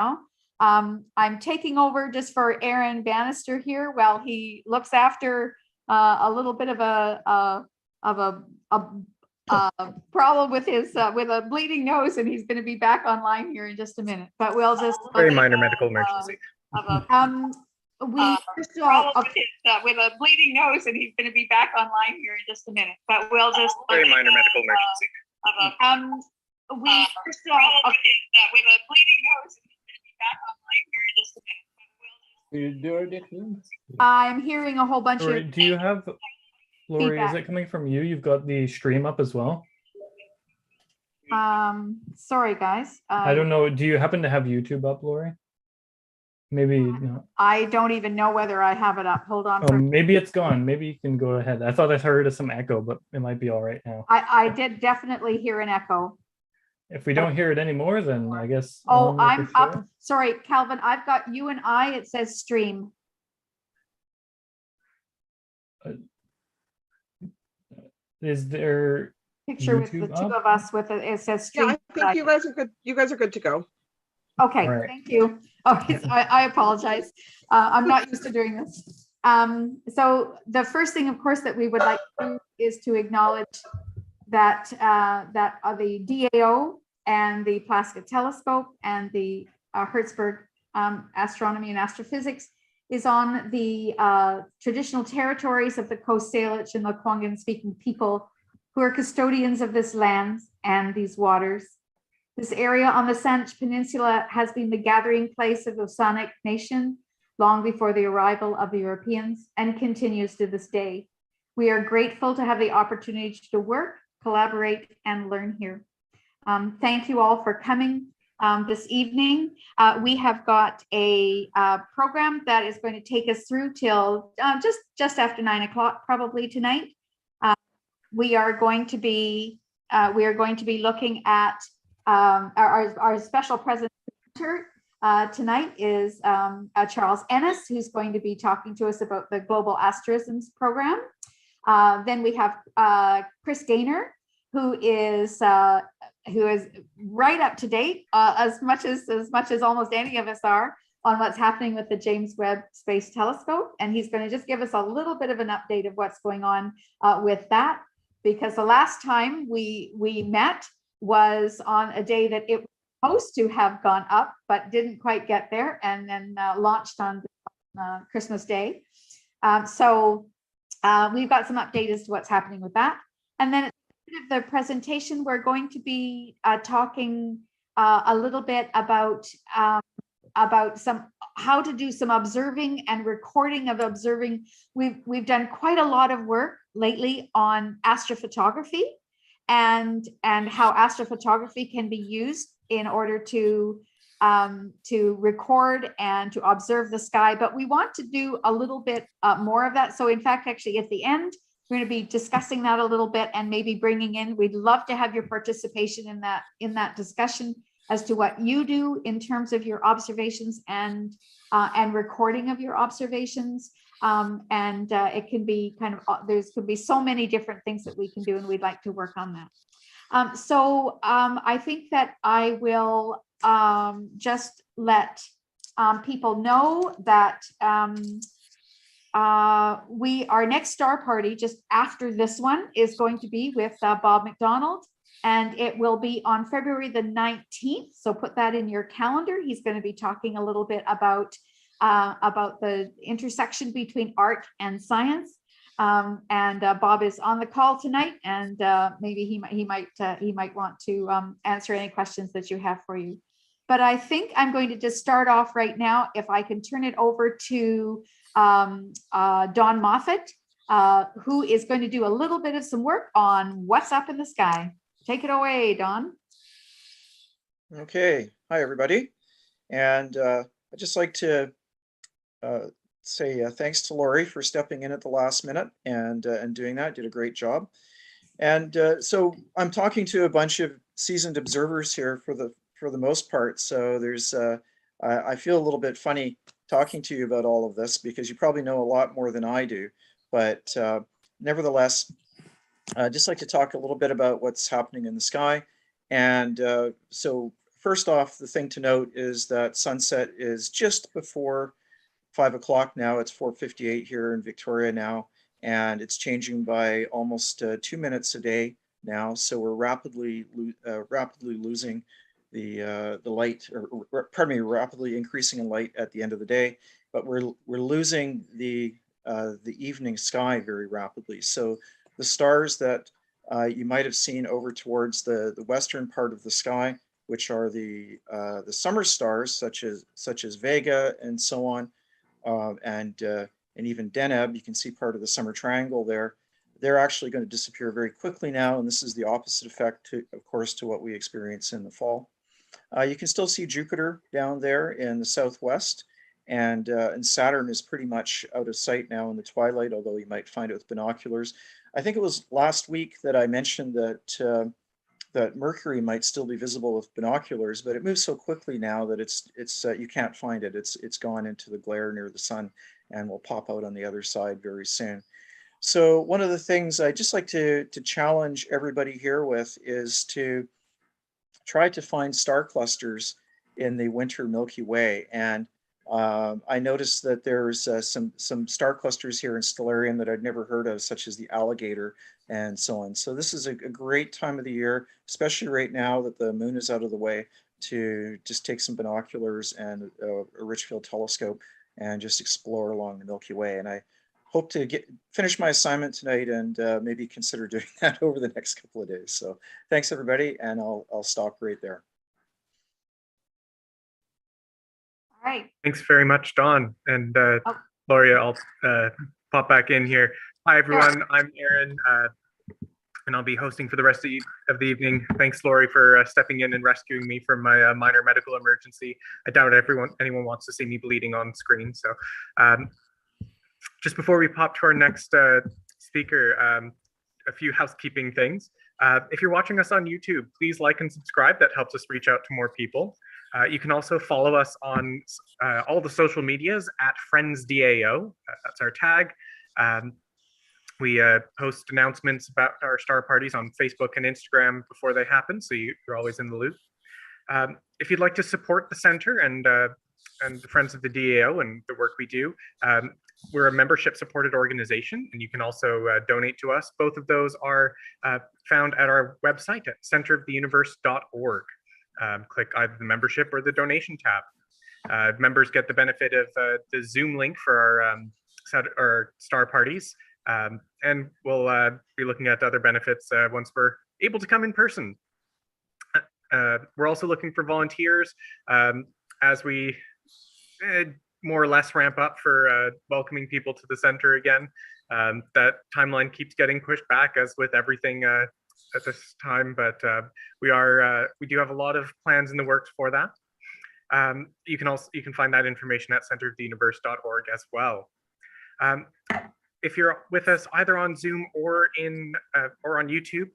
now. I'm taking over just for Aaron Bannister here while he looks after a little bit of a problem with his with a bleeding nose, and he's going to be back online here in just a minute. But we'll just very minor medical emergency. We with a bleeding nose, and he's going to be back online here in just a minute. But we'll just very minor medical emergency. We with a bleeding nose, and he's going to be back online here in just a minute. I'm hearing a whole bunch of. Do you have, Lori? Feedback. Is it coming from you? You've got the stream up as well. Sorry, guys. I don't know. Do you happen to have YouTube up, Lori? Maybe not. I don't even know whether I have it up. Hold on. Maybe it's gone. Maybe you can go ahead. I thought I heard some echo, but it might be all right now. I did definitely hear an echo. If we don't hear it anymore, then I guess. Oh, I'm up. Sorry, Calvin. I've got you and I. It says stream. Is there picture YouTube with the two up? of us with it? It says stream. Yeah, I think you guys are good. You guys are good to go. Okay, Right. thank you. Okay, I apologize. I'm not used to doing this. So the first thing, of course, that we would like to do is to acknowledge that the DAO and the Plaska Telescope and the Hertzberg Astronomy and Astrophysics is on the traditional territories of the Coast Salish and Lekwungen speaking people who are custodians of this land and these waters. This area on the Saanich Peninsula has been the gathering place of the Oceanic nation long before the arrival of the Europeans and continues to this day. We are grateful to have the opportunity to work, collaborate, and learn here. Thank you all for coming this evening. We have got a program that is going to take us through till just after 9 o'clock, probably tonight. We are going to be looking at our special presenter tonight is Charles Ennis, who's going to be talking to us about the Global Asterisms program. Then we have Chris Gaynor, who is right up to date, as much as almost any of us are, on what's happening with the James Webb Space Telescope, and he's going to just give us a little bit of an update of what's going on with that, because the last time we met was on a day that it was supposed to have gone up but didn't quite get there, and then launched on Christmas Day. So we've got some update as to what's happening with that, and then at the end of the presentation we're going to be talking a little bit about how to do some observing and recording of observing. We've done quite a lot of work lately on astrophotography and how astrophotography can be used in order to record and to observe the sky. But we want to do a little bit more of that. So in fact, actually at the end, we're going to be discussing that a little bit and maybe bringing in, we'd love to have your participation in that discussion as to what you do in terms of your observations and recording of your observations. It can be kind of, could be so many different things that we can do, and we'd like to work on that. I think that I will just let people know that our next star party just after this one is going to be with Bob McDonald, and it will be on February the 19th. So put that in your calendar. He's going to be talking a little bit about the intersection between art and science. Bob is on the call tonight, and maybe he might want to answer any questions that you have for you. But I think I'm going to just start off right now. If I can turn it over to Don Moffat, who is going to do a little bit of some work on what's up in the sky. Take it away, Don. Okay, hi everybody, and I'd just like to say thanks to Lori for stepping in at the last minute and doing that. Did a great job. And so I'm talking to a bunch of seasoned observers here for the most part. So there's I feel a little bit funny talking to you about all of this because you probably know a lot more than I do. But nevertheless, I'd just like to talk a little bit about what's happening in the sky. And so first off, the thing to note is that sunset is just before 5 o'clock now. It's 4:58 here in Victoria now, and it's changing by almost 2 minutes a day now. So we're rapidly losing the light, or pardon me, rapidly increasing in light at the end of the day. But we're losing the evening sky very rapidly. So the stars that you might have seen over towards the western part of the sky, which are the summer stars, such as Vega and so on, and even Deneb, you can see part of the summer triangle there. They're actually going to disappear very quickly now, and this is the opposite effect, of course, to what we experience in the fall. You can still see Jupiter down there in the southwest, and Saturn is pretty much out of sight now in the twilight, although you might find it with binoculars. I think it was last week that I mentioned that that Mercury might still be visible with binoculars, but it moves so quickly now that it's you can't find it. It's gone into the glare near the sun and will pop out on the other side very soon. So one of the things I just like to challenge everybody here with is to try to find star clusters in the winter Milky Way. And I noticed that there's some star clusters here in Stellarium that I'd never heard of, such as the Alligator and so on. So this is a great time of the year, especially right now that the moon is out of the way, to just take some binoculars and a Richfield telescope and just explore along the Milky Way. And I hope to finish my assignment tonight and maybe consider doing that over the next couple of days. So thanks everybody, and I'll stop right there. All right. Thanks very much, Don. And Laurie, I'll pop back in here. Hi, everyone. Sure. I'm Aaron, and I'll be hosting for the rest of the evening. Thanks, Laurie, for stepping in and rescuing me from my minor medical emergency. I doubt anyone wants to see me bleeding on screen. So just before we pop to our next speaker, a few housekeeping things. If you're watching us on YouTube, please like and subscribe. That helps us reach out to more people. You can also follow us on all the social medias at FriendsDAO. That's our tag. We post announcements about our star parties on Facebook and Instagram before they happen, so you're always in the loop. If you'd like to support the center and the Friends of the DAO and the work we do, we're a membership-supported organization, and you can also donate to us. Both of those are found at our website at centeroftheuniverse.org. Click either the membership or the donation tab. Members get the benefit of the Zoom link for our star parties, and we'll be looking at other benefits once we're able to come in person. We're also looking for volunteers as we more or less ramp up for welcoming people to the center again. That timeline keeps getting pushed back, as with everything at this time, but we do have a lot of plans in the works for that. You can find that information at centeroftheuniverse.org as well. If you're with us either on Zoom or on YouTube,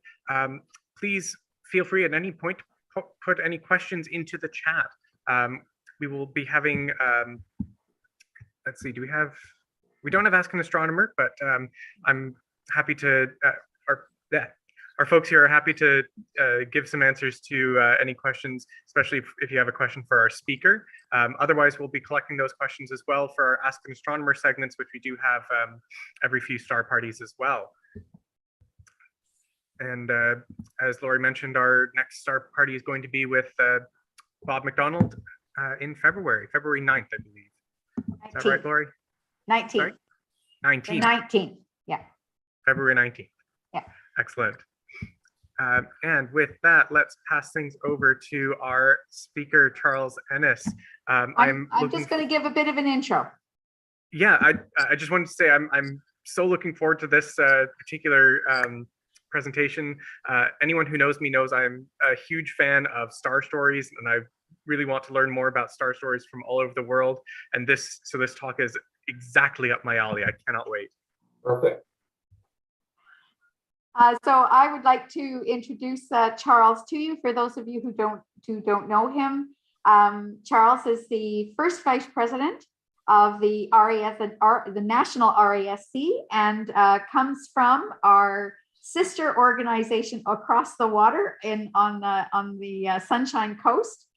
please feel free at any point to put any questions into the chat. We will be having, let's see, we don't have Ask an Astronomer, but I'm happy to, our folks here are happy to give some answers to any questions, especially if you have a question for our speaker. Otherwise, we'll be collecting those questions as well for our Ask an Astronomer segments, which we do have every few star parties as well. And as Laurie mentioned, our next star party is going to be with Bob McDonald in February 9th, I believe. 19th. Is that right, Laurie? 19th. Sorry? 19th. The 19th, yeah. February 19th. Yeah. Excellent. And with that, let's pass things over to our speaker, Charles Ennis. I'm just going to give a bit of an intro. Yeah, I just wanted to say I'm so looking forward to this particular presentation. Anyone who knows me knows I'm a huge fan of star stories, and I really want to learn more about star stories from all over the world. And this talk is exactly up my alley. I cannot wait. Perfect. So I would like to introduce Charles to you. For those of you who don't know him, Charles is the first vice president of the the National RASC, and comes from our sister organization across the water on the Sunshine Coast.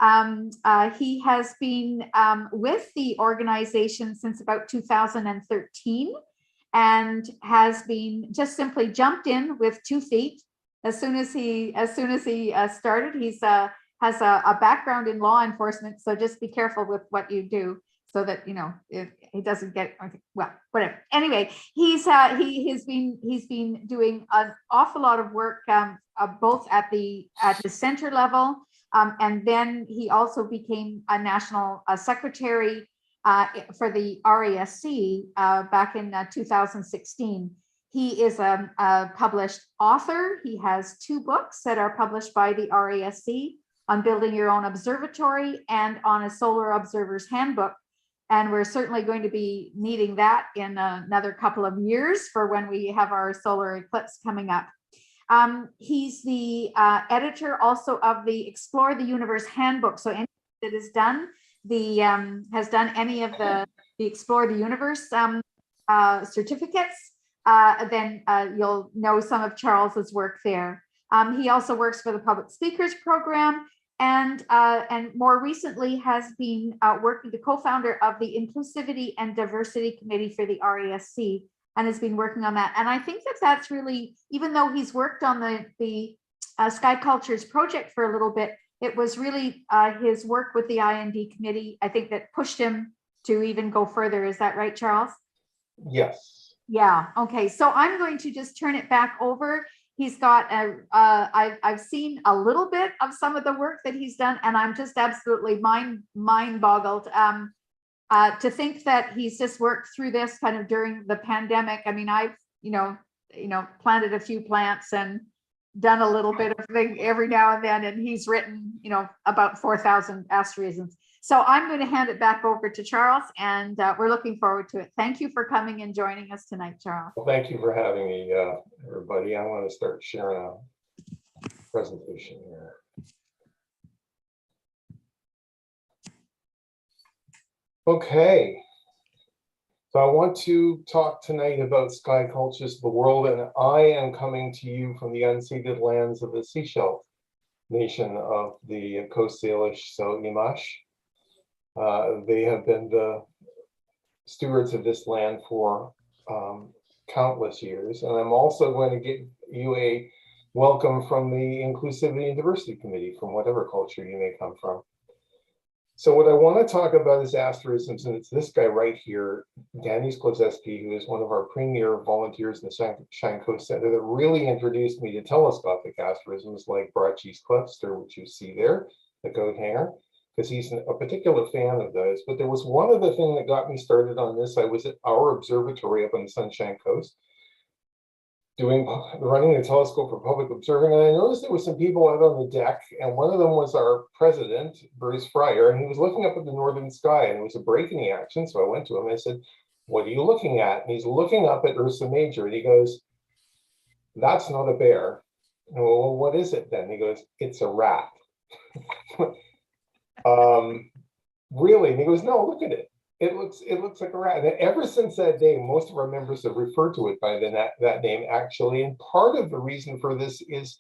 He has been with the organization since about 2013 and has been just simply jumped in with 2 feet. As soon as he started, he's has a background in law enforcement, so just be careful with what you do so that if he doesn't get, well, whatever. Anyway, he's been doing an awful lot of work both at the center level, and then he also became a national secretary for the RASC back in 2016. He is a published author. He has 2 books that are published by the RASC on building your own observatory and on a solar observer's handbook. And we're certainly going to be needing that in another couple of years for when we have our solar eclipse coming up. He's the editor also of the Explore the Universe handbook. So anyone that has done has done any of the Explore the Universe certificates, then you'll know some of Charles's work there. He also works for the Public Speakers Program, and more recently has been working, the co-founder of the Inclusivity and Diversity Committee for the RASC, and has been working on that. And I think that that's really, even though he's worked on the Sky Cultures project for a little bit, it was really his work with the IND committee, I think, that pushed him to even go further. Is that right, Charles? Yes. Yeah. Okay. So I'm going to just turn it back over. He's got I've seen a little bit of some of the work that he's done, and I'm just absolutely mind boggled to think that he's just worked through this kind of during the pandemic. I mean, I've planted a few plants and done a little bit of thing every now and then, and he's written about 4,000 asterisms. So I'm going to hand it back over to Charles, and we're looking forward to it. Thank you for coming and joining us tonight, Charles. Well, thank you for having me, everybody. I want to start sharing a presentation here. Okay. So I want to talk tonight about sky cultures of the world, and I am coming to you from the unceded lands of the Seashell nation of the Constellations, so Imash. They have been the stewards of this land for countless years. And I'm also going to give you a welcome from the Inclusivity and Diversity Committee, from whatever culture you may come from. So what I want to talk about is asterisms, and it's this guy right here, Danny Sklozeski, who is one of our premier volunteers in the Sunshine Coast Center, that really introduced me to telescopic asterisms like Brachy's cluster, which you see there, the coat hanger, because he's a particular fan of those. But there was one other thing that got me started on this. I was at our observatory up on the Sunshine Coast, running the telescope for public observing, and I noticed there were some people out on the deck, and one of them was our president, Bruce Fryer, and he was looking up at the northern sky, and it was a break in the action. So I went to him and I said, "What are you looking at?" And he's looking up at Ursa Major, and he goes, "That's not a bear." And, well, what is it then? He goes, "It's a rat." Really? And he goes, "No, look at it. It looks like a rat." And ever since that day, most of our members have referred to it by that name, actually. And part of the reason for this is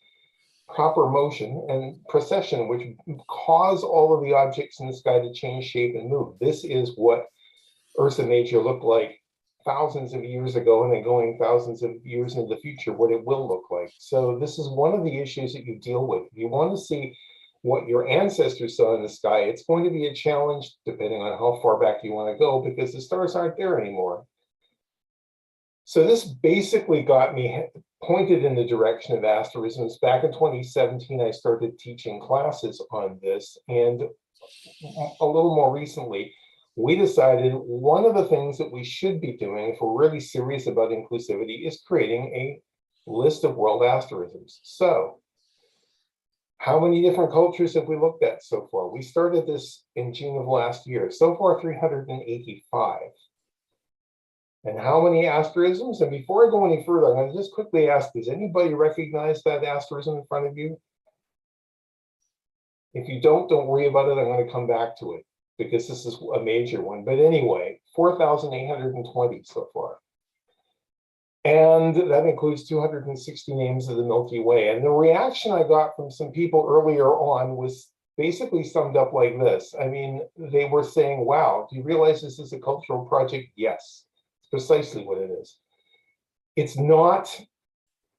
proper motion and precession, which cause all of the objects in the sky to change shape and move. This is what Ursa Major looked like thousands of years ago, and then going thousands of years into the future, what it will look like. So this is one of the issues that you deal with. If you want to see what your ancestors saw in the sky, it's going to be a challenge depending on how far back you want to go, because the stars aren't there anymore. So this basically got me pointed in the direction of asterisms. Back in 2017, I started teaching classes on this, and a little more recently, we decided one of the things that we should be doing if we're really serious about inclusivity is creating a list of world asterisms. So how many different cultures have we looked at so far? We started this in June of last year. So far, 385. And how many asterisms? And before I go any further, I'm going to just quickly ask, does anybody recognize that asterism in front of you? If you don't worry about it. I'm going to come back to it, because this is a major one. But anyway, 4,820 so far. And that includes 260 names of the Milky Way. And the reaction I got from some people earlier on was basically summed up like this. I mean, they were saying, wow, do you realize this is a cultural project? Yes, it's precisely what it is. It's not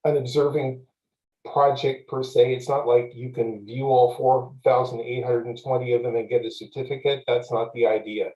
an observing project per se. It's not like you can view all 4,820 of them and get a certificate. That's not the idea.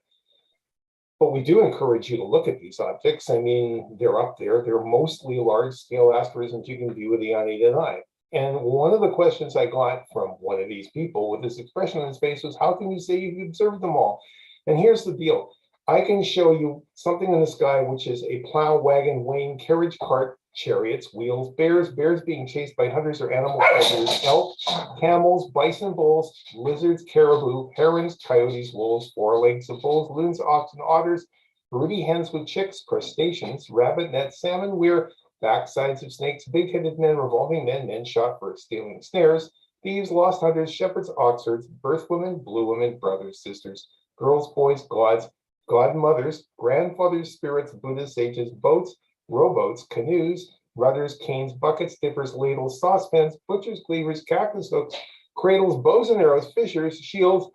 But we do encourage you to look at these objects. I mean, they're up there. They're mostly large-scale asterisms you can view with the unaided eye. And one of the questions I got from one of these people with this expression on his face was, how can you say you've observed them all? And here's the deal. I can show you something in the sky, which is a plow, wagon, wain, carriage, cart, chariots, wheels, bears being chased by hunters or animal predators, elk, camels, bison, bulls, lizards, caribou, herons, coyotes, wolves, four legs of bulls, loons, oxen, otters, broody hens with chicks, crustaceans, rabbit, nets, salmon, weir, backsides of snakes, big-headed men, revolving men, men shot for stealing snares, thieves, lost hunters, shepherds, oxards, birth women, blue women, brothers, sisters, girls, boys, gods, godmothers, grandfathers, spirits, Buddhas, sages, boats, rowboats, canoes, rudders, canes, buckets, dippers, ladles, saucepans, butchers, cleavers, cactus hooks, cradles, bows and arrows, fishers, shields,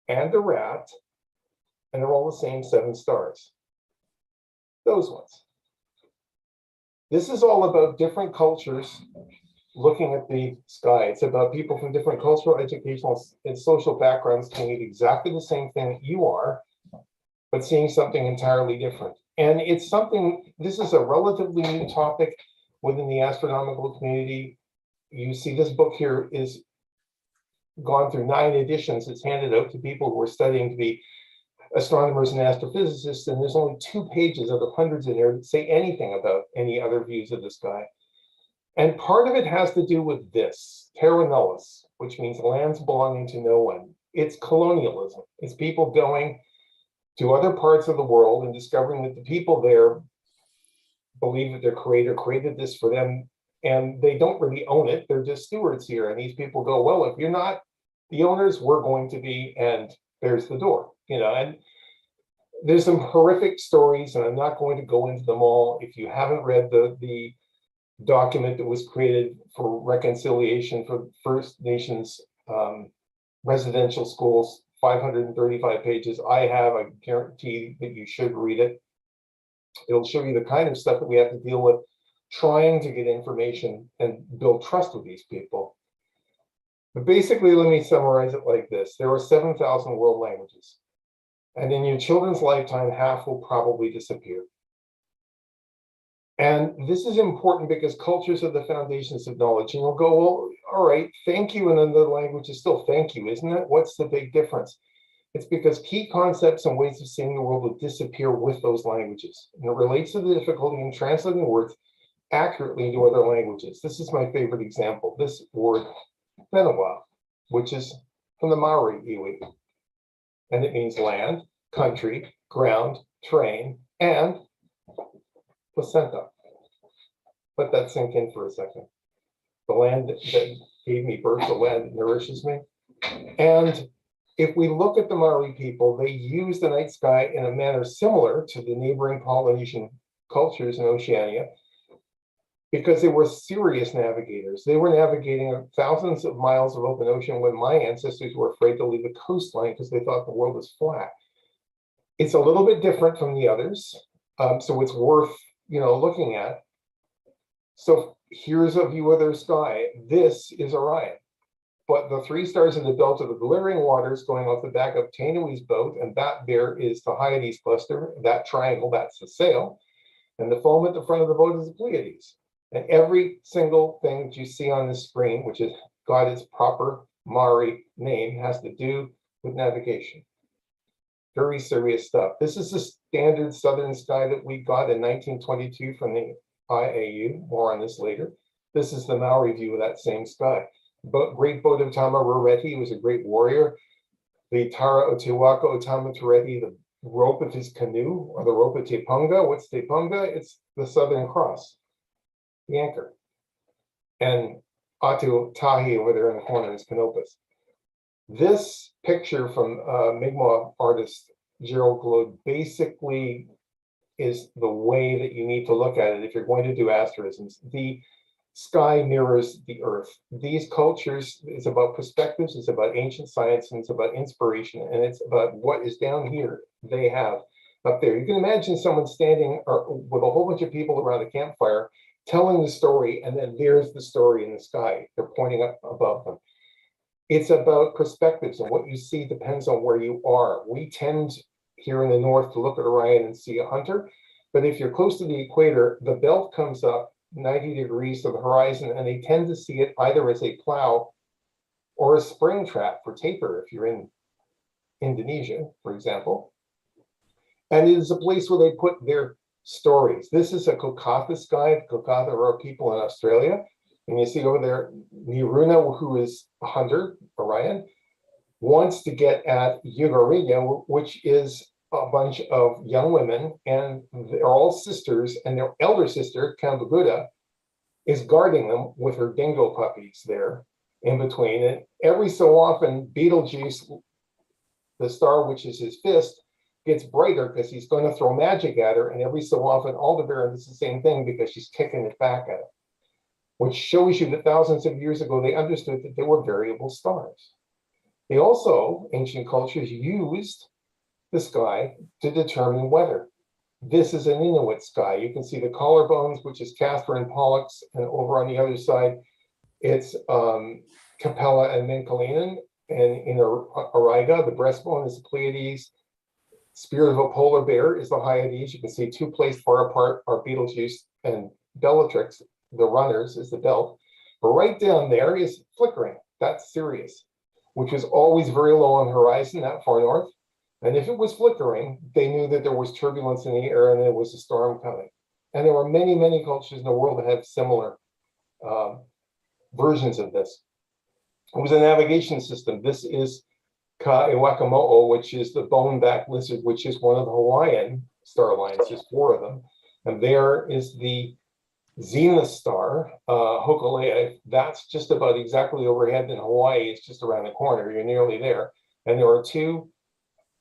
and a rat, and they're all the same 7 stars. Those ones. This is all about different cultures looking at the sky. It's about people from different cultural, educational, and social backgrounds doing exactly the same thing that you are, but seeing something entirely different. And it's something, this is a relatively new topic within the astronomical community. You see this book here is gone through 9 editions. It's handed out to people who are studying to be astronomers and astrophysicists, and there's only 2 pages out of hundreds in there that say anything about any other views of the sky. And part of it has to do with this, terra nullis, which means lands belonging to no one. It's colonialism. It's people going to other parts of the world and discovering that the people there believe that their creator created this for them, and they don't really own it. They're just stewards here. And these people go, well, if you're not the owners, we're going to be, and there's the door, you know. And there's some horrific stories, and I'm not going to go into them all. If you haven't read the document that was created for reconciliation for First Nations residential schools, 535 pages, I guarantee that you should read it. It'll show you the kind of stuff that we have to deal with trying to get information and build trust with these people. But basically, let me summarize it like this. There are 7,000 world languages. And in your children's lifetime, half will probably disappear. And this is important because cultures are the foundations of knowledge. And you'll go, well, all right, thank you. And then the language is still thank you, isn't it? What's the big difference? It's because key concepts and ways of seeing the world will disappear with those languages. And it relates to the difficulty in translating words accurately into other languages. This is my favorite example. This word, Venewa, which is from the Maori iwi. And it means land, country, ground, train, and placenta. Let that sink in for a second. The land that gave me birth, the land that nourishes me. And if we look at the Maori people, they use the night sky in a manner similar to the neighboring Polynesian cultures in Oceania, because they were serious navigators. They were navigating thousands of miles of open ocean when my ancestors were afraid to leave the coastline because they thought the world was flat. It's a little bit different from the others, so it's worth looking at. So here's a view of their sky. This is Orion. But the 3 stars in the belt are the glittering waters going off the back of Tainui's boat, and that there is the Hyades cluster. That triangle, that's the sail. And the foam at the front of the boat is the Pleiades. And every single thing that you see on the screen, which has got its proper Maori name, has to do with navigation. Very serious stuff. This is the standard southern sky that we got in 1922 from the IAU. More on this later. This is the Maori view of that same sky. But great Bodhidharma Roreti was a great warrior. The Tara Otiwaka Otama Tureti, the rope of his canoe, or the rope of Te Punga. What's Te Punga? It's the Southern Cross, the anchor. And Atu Tahi over there in the corner is Canopus. This picture from Mi'kmaq artist Gerald Gload basically is the way that you need to look at it if you're going to do asterisms. The sky mirrors the earth. These cultures, it's about perspectives, it's about ancient science, and it's about inspiration, and it's about what is down here they have up there. You can imagine someone standing with a whole bunch of people around a campfire telling the story, and then there's the story in the sky. They're pointing up above them. It's about perspectives, and what you see depends on where you are. We tend here in the north to look at Orion and see a hunter, but if you're close to the equator, the belt comes up 90 degrees to the horizon, and they tend to see it either as a plow or a spring trap for tapir if you're in Indonesia, for example. And it is a place where they put their stories. This is a Kokatha sky. The Kokatha are people in Australia. And you see over there, Niruna, who is a hunter, Orion, wants to get at Yugarinya, which is a bunch of young women, and they're all sisters, and their elder sister, Kambaguda, is guarding them with her dingo puppies there in between. And every so often, Betelgeuse, the star which is his fist, gets brighter because he's going to throw magic at her, and every so often Aldebaran does the same thing because she's kicking it back at him, which shows you that thousands of years ago they understood that there were variable stars. They also, ancient cultures, used the sky to determine weather. This is an Inuit sky. You can see the collarbones, which is Castor and Pollux, and over on the other side, it's Capella and Menkalinen, and in Auriga, the breastbone is the Pleiades. Spirit of a polar bear is the Hyades. You can see two placed far apart are Betelgeuse and Bellatrix. The runners is the belt. But right down there is flickering. That's Sirius, which was always very low on the horizon, that far north. And if it was flickering, they knew that there was turbulence in the air and there was a storm coming. And there were many, many cultures in the world that have similar versions of this. It was a navigation system. This is Ka-Iwakamo'o, which is the bone-backed lizard, which is one of the Hawaiian star lines. There's 4 of them. And there is the zenith star, Hokulea. That's just about exactly overhead in Hawaii. It's just around the corner. You're nearly there. And there are 2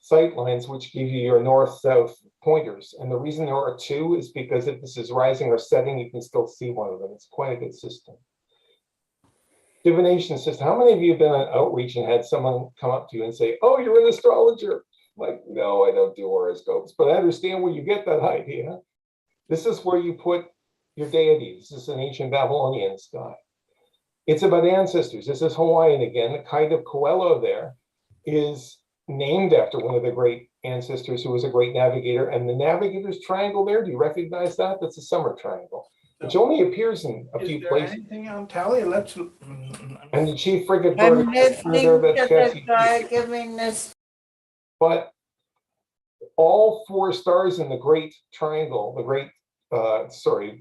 sight lines which give you your north-south pointers. And the reason there are 2 is because if this is rising or setting, you can still see one of them. It's quite a good system. Divination system. How many of you have been on outreach and had someone come up to you and say, "Oh, you're an astrologer"? Like, no, I don't do horoscopes, but I understand where you get that idea. This is where you put your deities. This is an ancient Babylonian sky. It's about ancestors. This is Hawaiian again. The kind of Coelho there is named after one of the great ancestors who was a great navigator. And the navigator's triangle there, do you recognize that? That's a summer triangle, which only appears in a few places. Anything on tally? Let's. And the chief frigate I'm bird, listening there, to that's the Cassie. guy giving this. But all 4 stars in the great triangle, the great,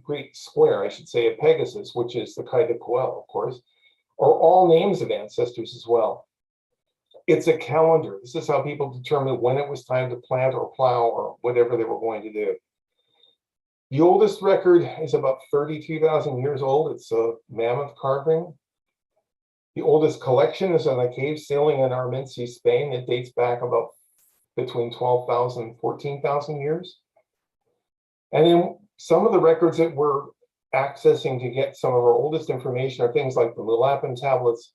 great square, I should say, of Pegasus, which is the Kaida Koel, of course, are all names of ancestors as well. It's a calendar. This is how people determine when it was time to plant or plow or whatever they were going to do. The oldest record is about 32,000 years old. It's a mammoth carving. The oldest collection is on a cave ceiling in Armenci, Spain. It dates back about between 12,000 and 14,000 years. And then some of the records that we're accessing to get some of our oldest information are things like the Lulapan tablets,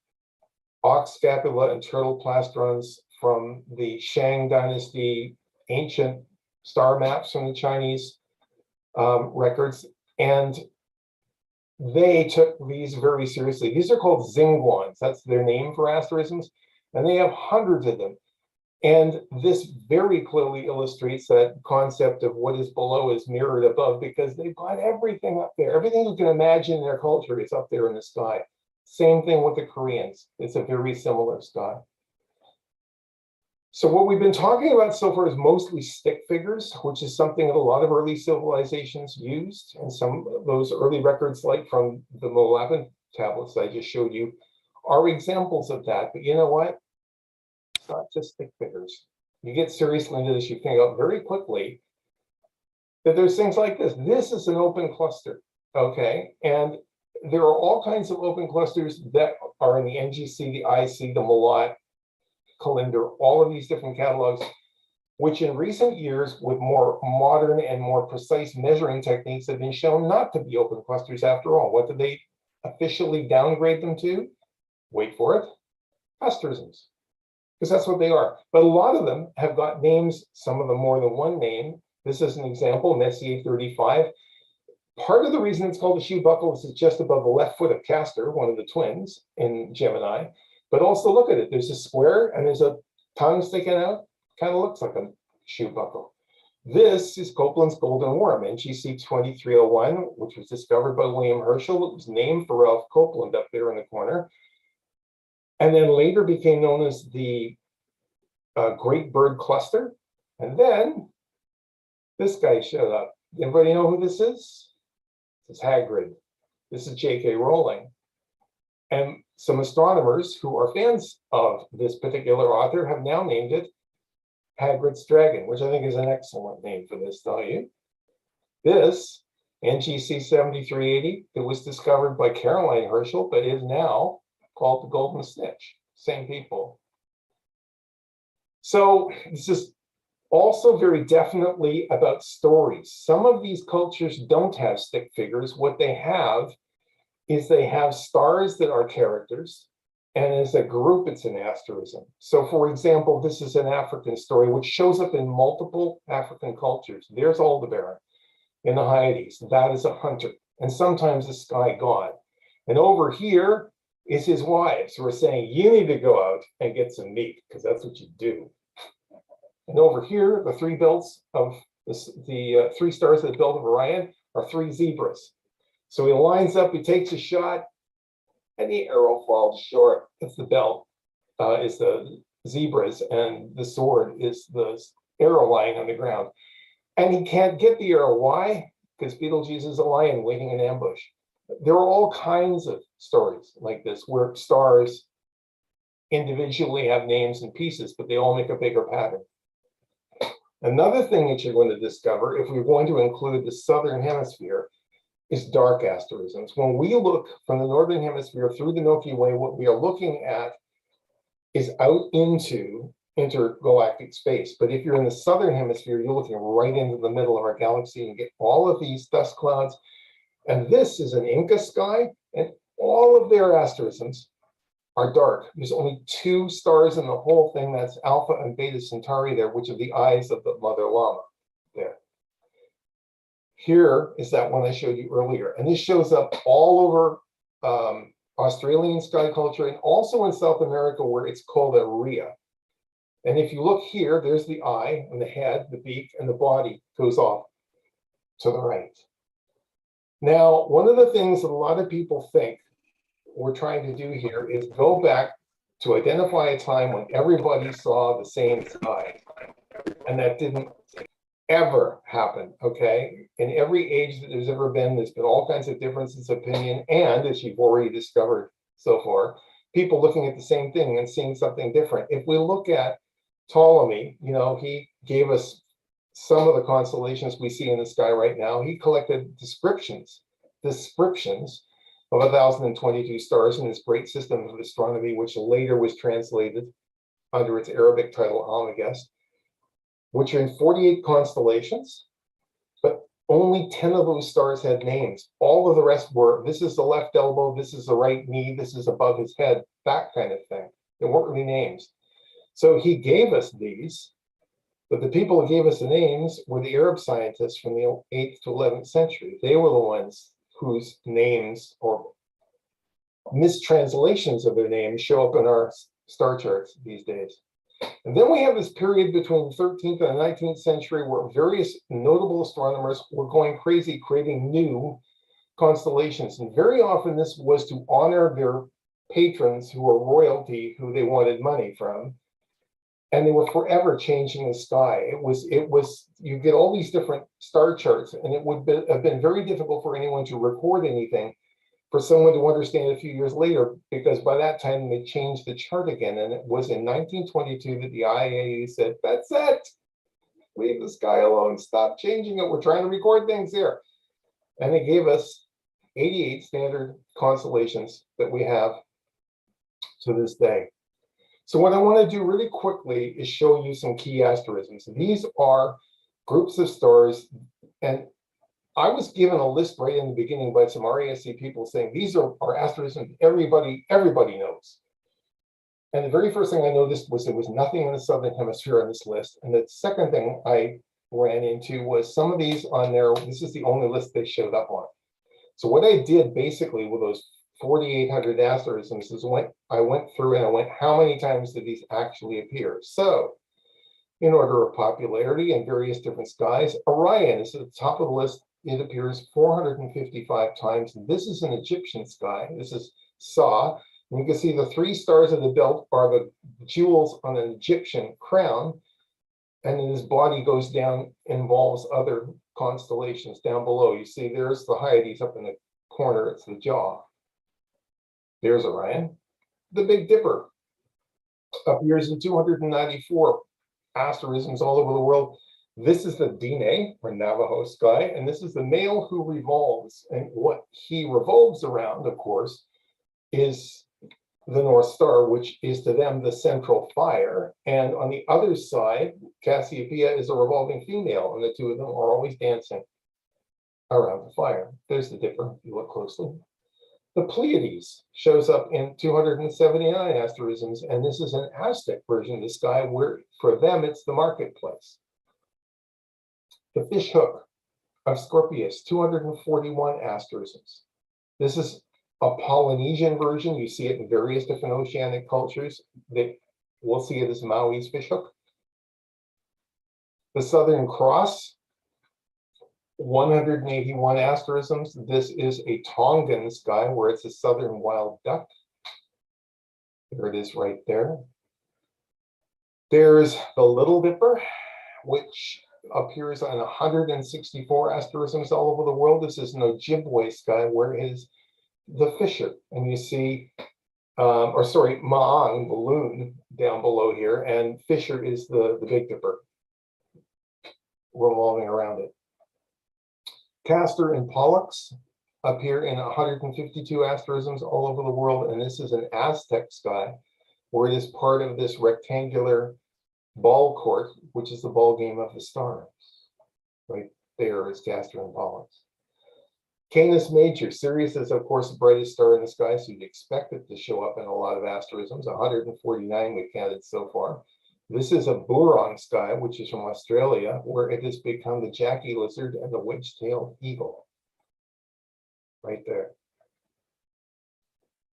ox scapula and turtle plastrons from the Shang dynasty, ancient star maps from the Chinese records. And they took these very seriously. These are called Xingguans. That's their name for asterisms. And they have hundreds of them. And this very clearly illustrates that concept of what is below is mirrored above, because they've got everything up there. Everything you can imagine in their culture is up there in the sky. Same thing with the Koreans. It's a very similar sky. So what we've been talking about so far is mostly stick figures, which is something that a lot of early civilizations used. And some of those early records, like from the Lulapan tablets I just showed you, are examples of that. But you know what? It's not just stick figures. You get seriously into this, you find out very quickly that there's things like this. This is an open cluster, okay? And there are all kinds of open clusters that are in the NGC, the IC, the Malat, Calendar, all of these different catalogs, which in recent years, with more modern and more precise measuring techniques, have been shown not to be open clusters after all. What did they officially downgrade them to, wait for it, asterisms, because that's what they are. But a lot of them have got names, some of them more than one name. This is an example, Messier 35. Part of the reason it's called a shoe buckle is it's just above the left foot of Castor, one of the twins in Gemini. But also look at it, there's a square and there's a tongue sticking out, kind of looks like a shoe buckle. This is Copeland's golden worm, NGC 2301, which was discovered by William Herschel. It was named for Ralph Copeland up there in the corner. And then later became known as the Great Bird Cluster. And then this guy showed up. Anybody know who this is? This is Hagrid. This is J.K. Rowling. And some astronomers who are fans of this particular author have now named it Hagrid's Dragon, which I think is an excellent name for this, don't you? This, NGC 7380, it was discovered by Caroline Herschel, but is now called the Goldman Snitch. Same people. So this is also very definitely about stories. Some of these cultures don't have stick figures. What they have is they have stars that are characters, and as a group, it's an asterism. So for example, this is an African story, which shows up in multiple African cultures. There's Aldebaran in the Hyades. That is a hunter, and sometimes a sky god. And over here is his wives who are saying, you need to go out and get some meat, because that's what you do. And over here, the three belts of the three stars of the belt of Orion are three zebras. So he lines up, he takes a shot, and the arrow falls short. It's the belt, is the zebras, and the sword is the arrow lying on the ground. And he can't get the arrow. Why? Because Betelgeuse is a lion waiting in ambush. There are all kinds of stories like this where stars individually have names and pieces, but they all make a bigger pattern. Another thing that you're going to discover, if we're going to include the southern hemisphere, is dark asterisms. When we look from the northern hemisphere through the Milky Way, what we are looking at is out into intergalactic space. But if you're in the southern hemisphere, you're looking right into the middle of our galaxy and get all of these dust clouds. And this is an Inca sky, and all of their asterisms are dark. There's only two stars in the whole thing. That's Alpha and Beta Centauri there, which are the eyes of the mother llama there. Here is that one I showed you earlier. And this shows up all over Australian sky culture and also in South America, where it's called a rhea. And if you look here, there's the eye and the head, the beak, and the body goes off to the right. Now, one of the things that a lot of people think we're trying to do here is go back to identify a time when everybody saw the same sky. And that didn't ever happen, okay? In every age that there's ever been, there's been all kinds of differences of opinion. And as you've already discovered so far, people looking at the same thing and seeing something different. If we look at Ptolemy, you know, he gave us some of the constellations we see in the sky right now. He collected descriptions of 1,022 stars in this great system of astronomy, which later was translated under its Arabic title Almagest, which are in 48 constellations, but only 10 of those stars had names. All of the rest were, this is the left elbow, this is the right knee, this is above his head, that kind of thing. There weren't really names. So he gave us these, but the people who gave us the names were the Arab scientists from the 8th to 11th century. They were the ones whose names or mistranslations of their names show up in our star charts these days. And then we have this period between the 13th and the 19th century where various notable astronomers were going crazy creating new constellations. And very often this was to honor their patrons who were royalty, who they wanted money from. And they were forever changing the sky. It was, you get all these different star charts, and it would have been very difficult for anyone to record anything for someone to understand a few years later, because by that time they changed the chart again. And it was in 1922 that the IAA said, that's it, leave the sky alone, stop changing it, we're trying to record things here. And they gave us 88 standard constellations that we have to this day. So what I want to do really quickly is show you some key asterisms. These are groups of stars, and I was given a list right in the beginning by some RASC people saying these are asterisms everybody knows. And the very first thing I noticed was there was nothing in the southern hemisphere on this list. And the second thing I ran into was some of these on there. This is the only list they showed up on. So what I did basically with those 4,800 asterisms is I went through and I went, how many times did these actually appear? So in order of popularity in various different skies, Orion is at the top of the list. It appears 455 times. This is an Egyptian sky. This is Sa. And you can see the 3 stars of the belt are the jewels on an Egyptian crown. And then his body goes down, involves other constellations down below. You see, there's the Hyades up in the corner. It's the jaw. There's Orion. The Big Dipper appears in 294 asterisms all over the world. This is the Dine, or Navajo sky, and this is the male who revolves. And what he revolves around, of course, is the North Star, which is to them the central fire. And on the other side, Cassiopeia is a revolving female, and the two of them are always dancing around the fire. There's the Dipper, if you look closely. The Pleiades shows up in 279 asterisms, and this is an Aztec version of the sky where for them it's the marketplace. The Fish Hook of Scorpius, 241 asterisms. This is a Polynesian version. You see it in various different oceanic cultures. We'll see it as Maui's fish hook. The Southern Cross, 181 asterisms. This is a Tongan sky where it's a southern wild duck. There it is right there. There's the Little Dipper, which appears on 164 asterisms all over the world. This is an Ojibwe sky where it is the Fisher. And you see, Maang, the loon, down below here, and Fisher is the Big Dipper revolving around it. Castor and Pollux appear in 152 asterisms all over the world, and this is an Aztec sky where it is part of this rectangular ball court, which is the ball game of the stars. Right there is Castor and Pollux. Canis Major, Sirius is of course the brightest star in the sky, so you'd expect it to show up in a lot of asterisms. 149 we've counted so far. This is a Burong sky, which is from Australia, where it has become the Jackie lizard and the wedge-tailed eagle. Right there.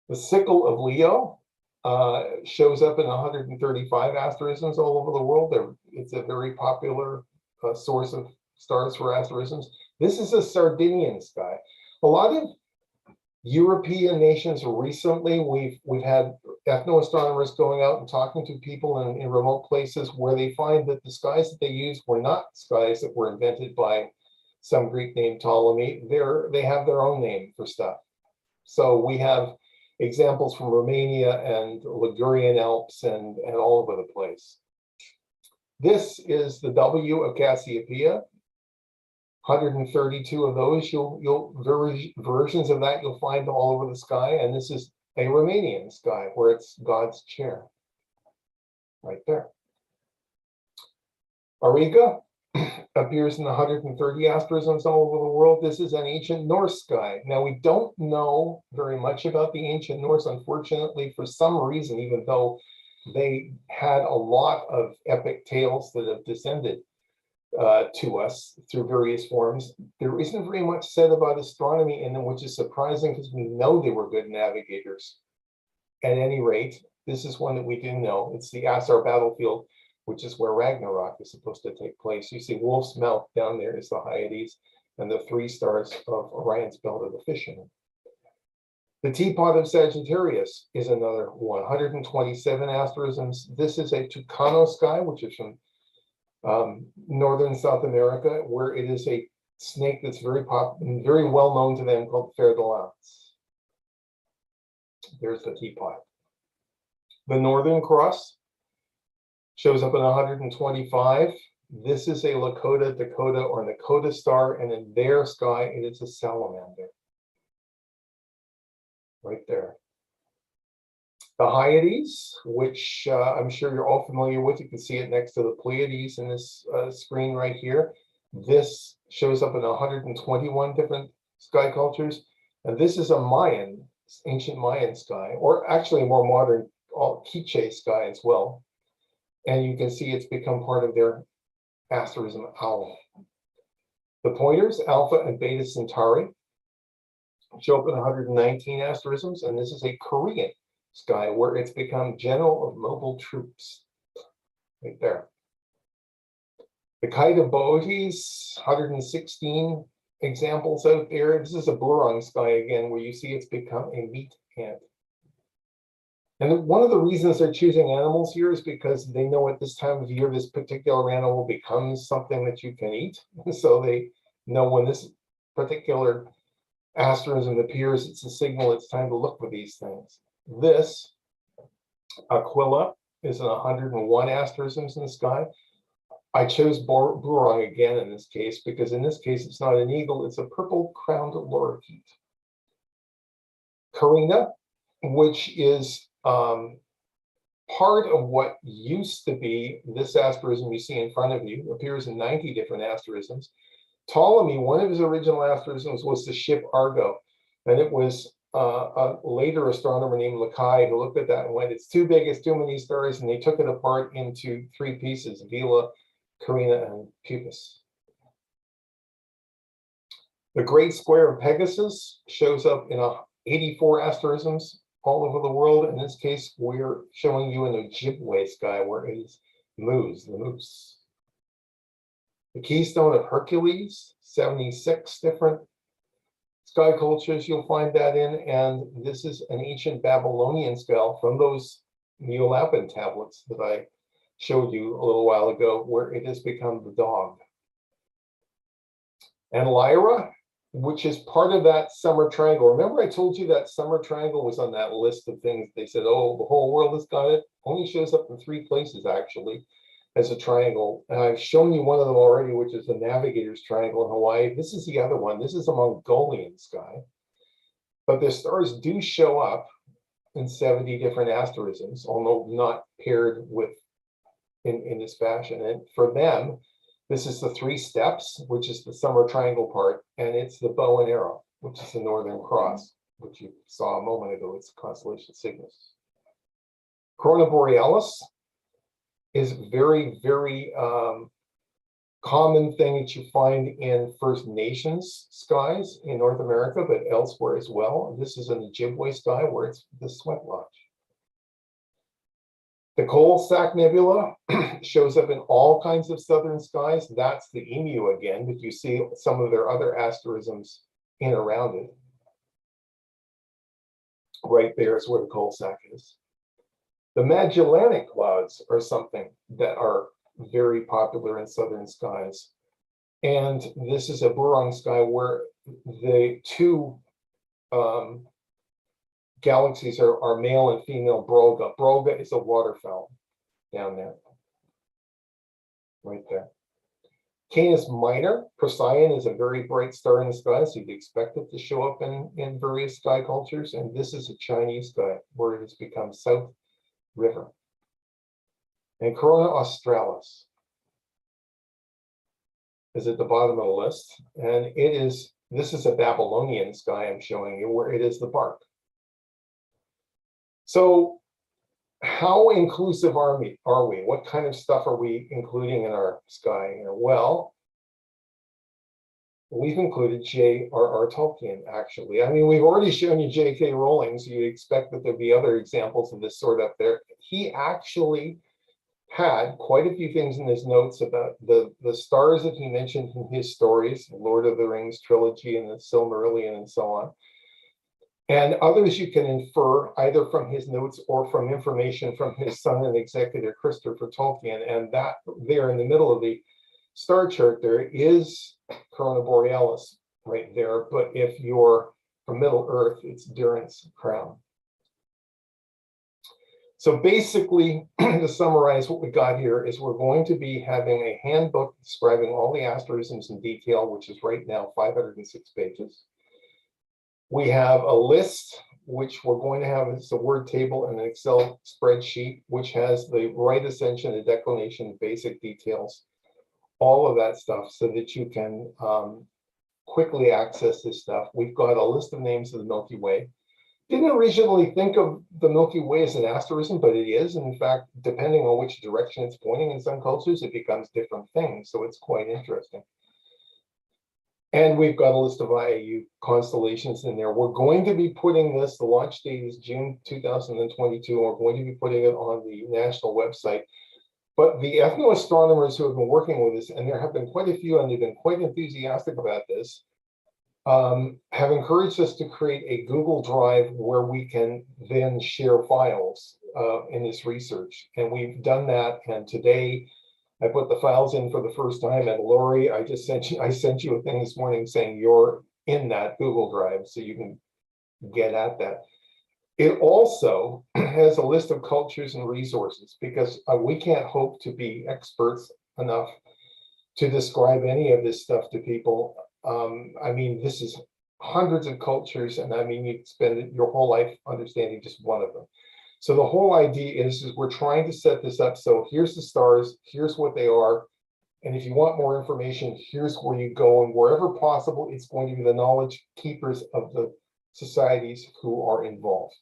The Sickle of Leo shows up in 135 asterisms all over the world. It's a very popular source of stars for asterisms. This is a Sardinian sky. A lot of European nations recently, we've had ethno-astronomers going out and talking to people in remote places where they find that the skies that they used were not skies that were invented by some Greek named Ptolemy. They have their own name for stuff. So we have examples from Romania and Ligurian Alps and all over the place. This is the W of Cassiopeia. 132 of those, versions of that you'll find all over the sky, and this is a Romanian sky where it's God's chair, right there. Auriga appears in 130 asterisms all over the world. This is an ancient Norse sky. Now we don't know very much about the ancient Norse, unfortunately, for some reason, even though they had a lot of epic tales that have descended to us through various forms. There isn't very much said about astronomy in them, which is surprising because we know they were good navigators. At any rate, this is one that we do know. It's the Asar battlefield, which is where Ragnarok is supposed to take place. You see Wolf's Mouth down there is the Hyades, and the 3 stars of Orion's belt are the fishermen. The Teapot of Sagittarius is another 127 asterisms. This is a Tucano sky, which is from northern South America, where it is a snake that's very well known to them called fer de lance. There's the Teapot. The Northern Cross shows up in 125. This is a Lakota, Dakota, or Nakota star, and in their sky, it is a salamander. Right there. The Hyades, which I'm sure you're all familiar with. You can see it next to the Pleiades in this screen right here. This shows up in 121 different sky cultures. And this is a Mayan, ancient Mayan sky, or actually a more modern Quiche sky as well. And you can see it's become part of their asterism owl. The pointers, Alpha and Beta Centauri, show up in 119 asterisms, and this is a Korean sky where it's become General of Mobile Troops, right there. The Hyades, 116 examples out there. This is a Burong sky again, where you see it's become a meat ant. And one of the reasons they're choosing animals here is because they know at this time of year, this particular animal becomes something that you can eat. So they know when this particular asterism appears, it's a signal it's time to look for these things. This, Aquila, is in 101 asterisms in the sky. I chose Burong again in this case, because in this case, it's not an eagle, it's a purple-crowned lorikeet. Carina, which is part of what used to be this asterism you see in front of you, appears in 90 different asterisms. Ptolemy, one of his original asterisms was the ship Argo, and it was a later astronomer named Lacaille who looked at that and went, it's too big, it's too many stars, and they took it apart into 3 pieces, Vela, Carina, and Puppis. The Great Square of Pegasus shows up in 84 asterisms all over the world. In this case, we're showing you an Ojibwe sky where it is moose, the moose. The Keystone of Hercules, 76 different sky cultures you'll find that in, and this is an ancient Babylonian skull from those Neolapin tablets that I showed you a little while ago, where it has become the dog. And Lyra, which is part of that summer triangle. Remember I told you that summer triangle was on that list of things. They said, oh, the whole world has got it. Only shows up in 3 places actually as a triangle. And I've shown you one of them already, which is the Navigator's Triangle in Hawaii. This is the other one. This is a Mongolian sky. But the stars do show up in 70 different asterisms, although not paired with in this fashion. And for them, this is the 3 steps, which is the summer triangle part, and it's the bow and arrow, which is the Northern Cross, which you saw a moment ago. It's the constellation Cygnus. Corona Borealis is very, very common thing that you find in First Nations skies in North America, but elsewhere as well. This is an Ojibwe sky where it's the Sweat Lodge. The Coal-Sack Nebula shows up in all kinds of southern skies. That's the Emu again, but you see some of their other asterisms in around it. Right there is where the Coal-Sack is. The Magellanic Clouds are something that are very popular in southern skies. And this is a Burong sky where the 2 galaxies are male and female Broga. Broga is a waterfowl down there, right there. Canis Minor, Procyon, is a very bright star in the sky, so you'd expect it to show up in various sky cultures. And this is a Chinese sky where it has become South River. And Corona Australis is at the bottom of the list. And this is a Babylonian sky I'm showing you where it is the bark. So how inclusive are we? What kind of stuff are we including in our sky here? Well, we've included J.R.R. Tolkien, actually. I mean, we've already shown you J.K. Rowling, so you'd expect that there'd be other examples of this sort up there. He actually had quite a few things in his notes about the stars that he mentioned in his stories, Lord of the Rings trilogy and the Silmarillion and so on. And others you can infer either from his notes or from information from his son and executor, Christopher Tolkien. And that there in the middle of the star chart, there is Corona Borealis right there. But if you're from Middle Earth, it's Durance Crown. So basically, to summarize what we got here is we're going to be having a handbook describing all the asterisms in detail, which is right now 506 pages. We have a list, which we're going to have as a word table and an Excel spreadsheet, which has the right ascension, the declination, basic details all of that stuff so that you can quickly access this stuff. We've got a list of names of the Milky Way. Didn't originally think of the Milky Way as an asterism, but it is. And in fact, depending on which direction it's pointing in some cultures, it becomes different things. So it's quite interesting. And we've got a list of IAU constellations in there. We're going to be putting this, the launch date is June 2022, and we're going to be putting it on the national website. But the ethnoastronomers who have been working with us, and there have been quite a few, and they've been quite enthusiastic about this, have encouraged us to create a Google Drive where we can then share files in this research. And we've done that. And today I put the files in for the first time. And Lori, I sent you a thing this morning saying you're in that Google Drive, so you can get at that. It also has a list of cultures and resources, because we can't hope to be experts enough to describe any of this stuff to people. I mean, this is hundreds of cultures, and I mean, you spend your whole life understanding just one of them. So the whole idea is we're trying to set this up. So here's the stars, here's what they are. And if you want more information, here's where you go. And wherever possible, it's going to be the knowledge keepers of the societies who are involved.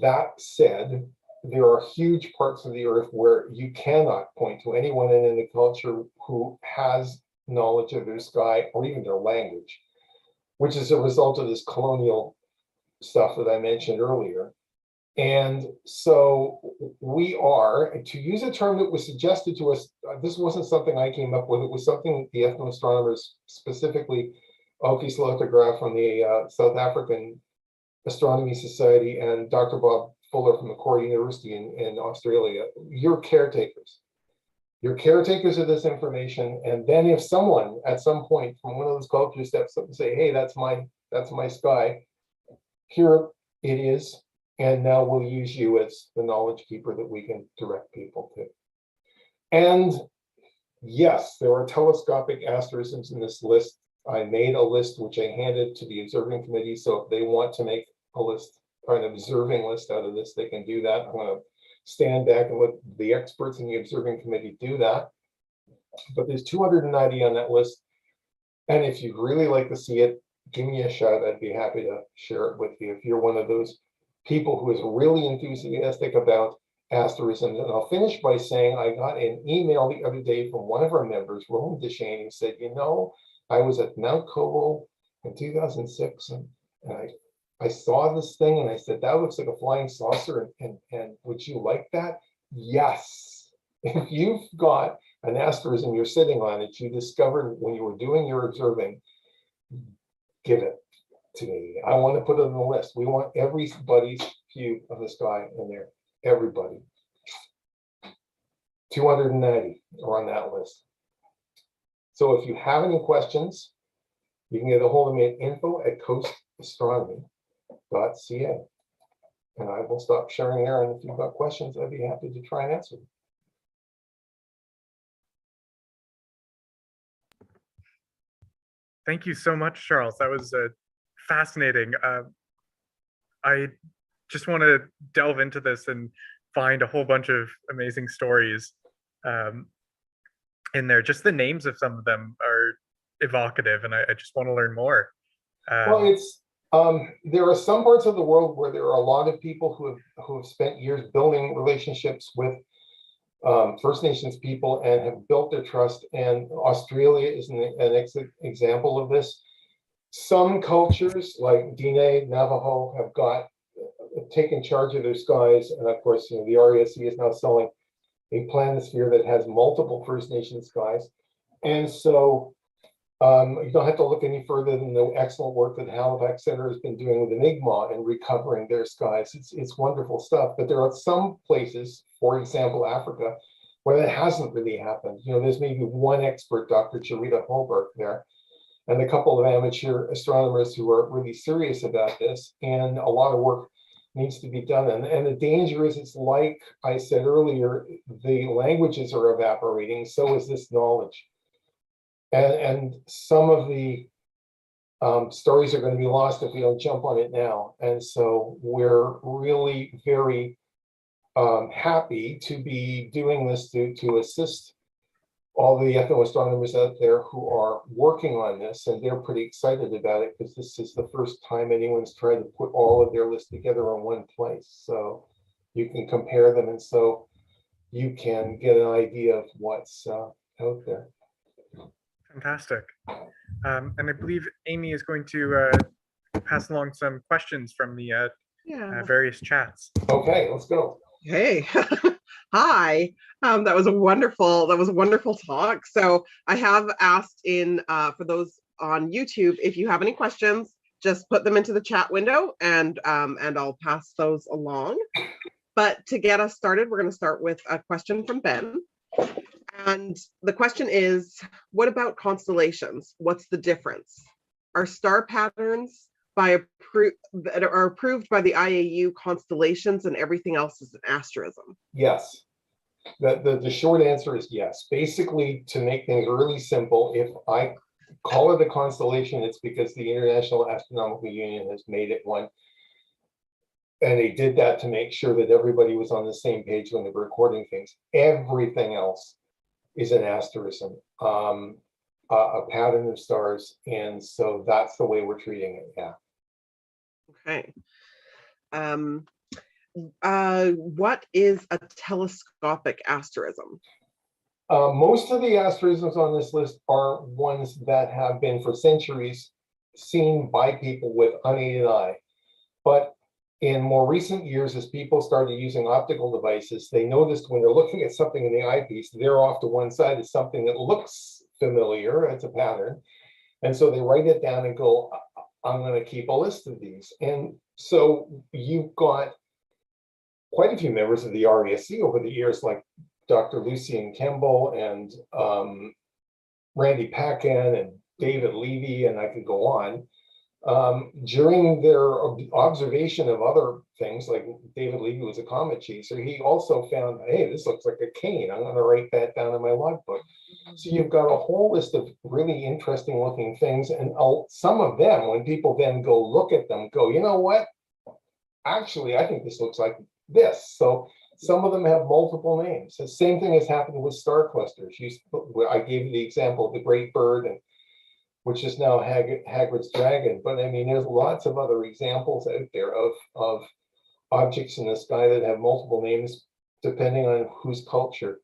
That said, there are huge parts of the earth where you cannot point to anyone in the culture who has knowledge of their sky or even their language, which is a result of this colonial stuff that I mentioned earlier. And so we are, to use a term that was suggested to us, this wasn't something I came up with, it was something the ethnoastronomers, specifically Auki Slotograph from the South African Astronomy Society and Dr. Bob Fuller from Macquarie University in Australia, you're caretakers. You're caretakers of this information. And then if someone at some point from one of those cultures steps up and say, hey, that's my sky, here it is. And now we'll use you as the knowledge keeper that we can direct people to. And yes, there are telescopic asterisms in this list. I made a list which I handed to the observing committee. So if they want to make a list, an observing list out of this, they can do that. I'm going to stand back and let the experts in the observing committee do that. But there's 290 on that list. And if you'd really like to see it, give me a shout. I'd be happy to share it with you. If you're one of those people who is really enthusiastic about asterisms. And I'll finish by saying I got an email the other day from one of our members, Roland Deshane, who said, you know, I was at Mount Kobo in 2006 and I saw this thing and I said, that looks like a flying saucer, and would you like that? Yes. If you've got an asterism you're sitting on that you discovered when you were doing your observing, give it to me. I want to put it on the list. We want everybody's view of the sky in there. Everybody. 290 are on that list. So if you have any questions, you can get a hold of me at info@coastastronomy.ca. And I will stop sharing there. And if you've got questions, I'd be happy to try and answer them. Thank you so much, Charles. That was fascinating. I just want to delve into this and find a whole bunch of amazing stories in there. Just the names of some of them are evocative, and I just want to learn more. Well, it's there are some parts of the world where there are a lot of people who have spent years building relationships with First Nations people and have built their trust. And Australia is an example of this. Some cultures like Diné, Navajo have taken charge of their skies. And of course, you know, the RASC is now selling a planisphere that has multiple First Nation skies. And so you don't have to look any further than the excellent work that Halifax Center has been doing with Enigma and recovering their skies. It's wonderful stuff. But there are some places, for example, Africa, where that hasn't really happened. You know, there's maybe one expert, Dr. Charita Holbrook there, and a couple of amateur astronomers who are really serious about this, and a lot of work needs to be done. And the danger is, it's like I said earlier, the languages are evaporating, so is this knowledge. And some of the stories are going to be lost if we don't jump on it now. And so we're really very happy to be doing this to assist all the ethnoastronomers out there who are working on this, and they're pretty excited about it because this is the first time anyone's tried to put all of their lists together in one place. So you can compare them, and so you can get an idea of what's out there. Fantastic. And I believe Amy is going to pass along some questions from the Yeah. various chats. Okay, let's go. Hey. Hi. That was a wonderful talk. So I have asked in for those on YouTube, if you have any questions, just put them into the chat window and I'll pass those along. But to get us started, we're going to start with a question from Ben. And the question is, what about constellations? What's the difference? Are star patterns that are approved by the IAU constellations and everything else is an asterism? Yes. The short answer is yes. Basically, to make things really simple, if I call it a constellation, it's because the International Astronomical Union has made it one. And they did that to make sure that everybody was on the same page when they were recording things. Everything else is an asterism, a pattern of stars. And so that's the way we're treating it, yeah. Okay. What is a telescopic asterism? Most of the asterisms on this list are ones that have been for centuries seen by people with unaided eye. But in more recent years, as people started using optical devices, they noticed when they're looking at something in the eyepiece, they're off to one side is something that looks familiar, it's a pattern. And so they write it down and go, I'm going to keep a list of these. And so you've got quite a few members of the RASC over the years, like Dr. Lucien Kemble and Randy Paquin and David Levy, and I could go on. During their observation of other things, like David Levy was a comet chaser, he also found, hey, this looks like a cane. I'm going to write that down in my logbook. So you've got a whole list of really interesting looking things. And some of them, when people then go look at them, go, you know what? Actually, I think this looks like this. So some of them have multiple names. The same thing has happened with star clusters. I gave you the example of the Great Bird, and which is now Hagrid's Dragon. But I mean, there's lots of other examples out there of objects in the sky that have multiple names, depending on whose culture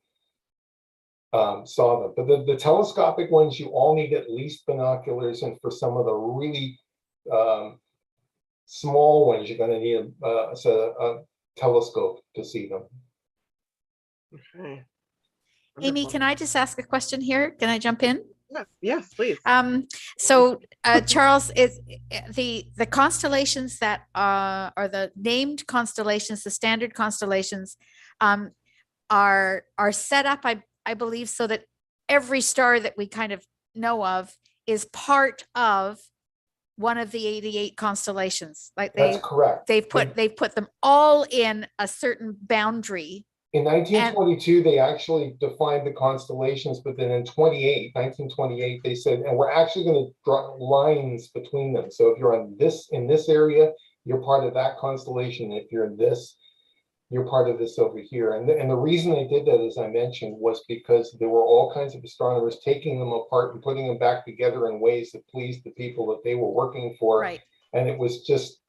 saw them. But the telescopic ones, you all need at least binoculars, and for some of the really small ones, you're going to need a telescope to see them. Okay. Amy, can I just ask a question here? Can I jump in? Yes, please. So Charles, is the constellations that are the named constellations, the standard constellations, are set up, I believe, so that every star that we kind of know of is part of one of the 88 constellations. Like That's correct. They've put them all in a certain boundary. In 1922, they actually defined the constellations, but then in 1928, they said, and we're actually going to draw lines between them. So if you're in this area, you're part of that constellation. If you're in this, you're part of this over here. And the reason they did that, as I mentioned, was because there were all kinds of astronomers taking them apart and putting them back together in ways that pleased the people that they were working for. Right. And it was just,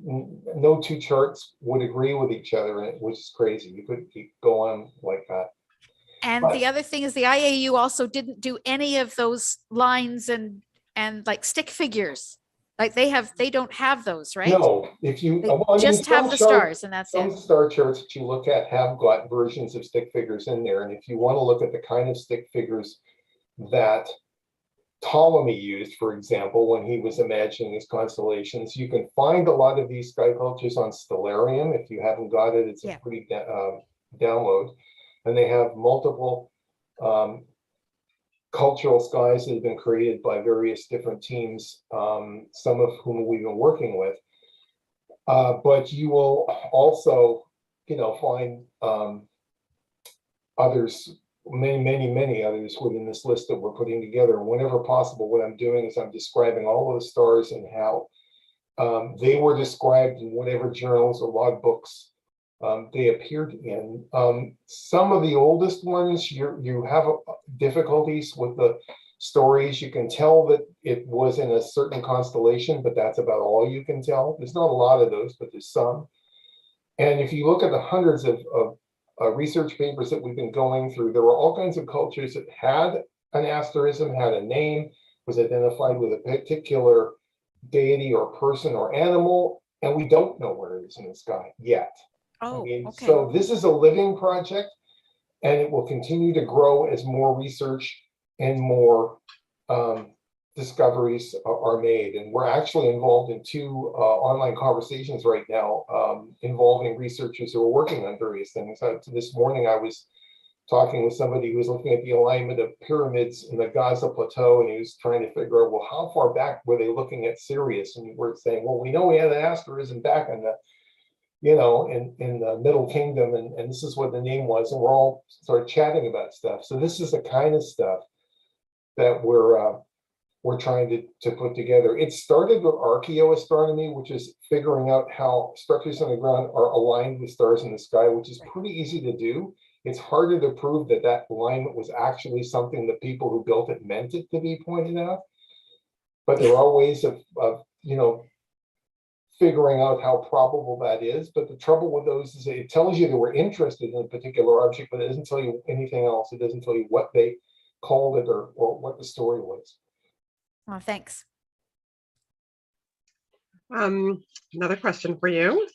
no two charts would agree with each other, and it was just crazy. You couldn't go on like that. And the other thing is the IAU also didn't do any of those lines and like stick figures. Like they don't have those, right? No, if you just have the stars, and that's it. Some star charts that you look at have got versions of stick figures in there, and if you want to look at the kind of stick figures that Ptolemy used, for example, when he was imagining his constellations, you can find a lot of these sky cultures on Stellarium. If you haven't got it, it's a pretty download. And they have multiple cultural skies that have been created by various different teams, some of whom we've been working with. But you will also, find others, many others within this list that we're putting together. And whenever possible, what I'm doing is I'm describing all of the stars and how they were described in whatever journals or logbooks they appeared in. Some of the oldest ones, you have difficulties with the stories. You can tell that it was in a certain constellation, but that's about all you can tell. There's not a lot of those, but there's some. And if you look at the hundreds of research papers that we've been going through, there were all kinds of cultures that had an asterism, had a name, was identified with a particular deity or person or animal, and we don't know where it is in the sky yet. Oh, okay. So this is a living project, and it will continue to grow as more research and more discoveries are made. And we're actually involved in 2 online conversations right now involving researchers who are working on various things. This morning I was talking with somebody who was looking at the alignment of pyramids in the Gaza Plateau, and he was trying to figure out, well, how far back were they looking at Sirius? And we're saying, well, we know we had an asterism back in the, in the Middle Kingdom, and this is what the name was, and we're all sort of chatting about stuff. So this is the kind of stuff that we're trying to put together. It started with archaeoastronomy, which is figuring out how structures on the ground are aligned with stars in the sky, which is pretty easy to do. It's harder to prove that that alignment was actually something that people who built it meant it to be pointed out. But there are ways of figuring out how probable that is. But the trouble with those is it tells you they were interested in a particular object, but it doesn't tell you anything else. It doesn't tell you what they called it or what the story was. Oh, thanks. Another question for you.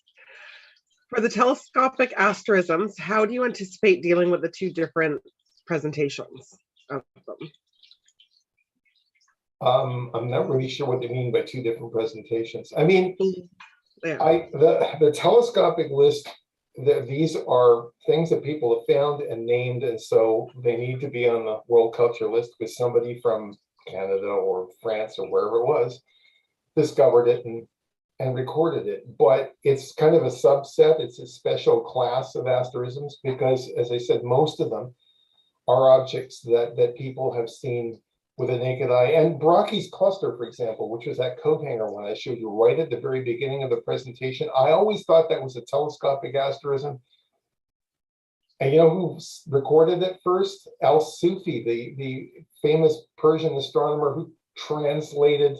For the telescopic asterisms, how do you anticipate dealing with the 2 different presentations of them? I'm not really sure what they mean by 2 different presentations. I mean, Yeah. the telescopic list, these are things that people have found and named, and so they need to be on the World Culture list because somebody from Canada or France or wherever it was discovered it and recorded it. But it's kind of a subset. It's a special class of asterisms because, as I said, most of them are objects that people have seen with a naked eye. And Brocchi's cluster, for example, which was that coat hanger one I showed you right at the very beginning of the presentation, I always thought that was a telescopic asterism. And you know who recorded it first? Al-Sufi, the famous Persian astronomer who translated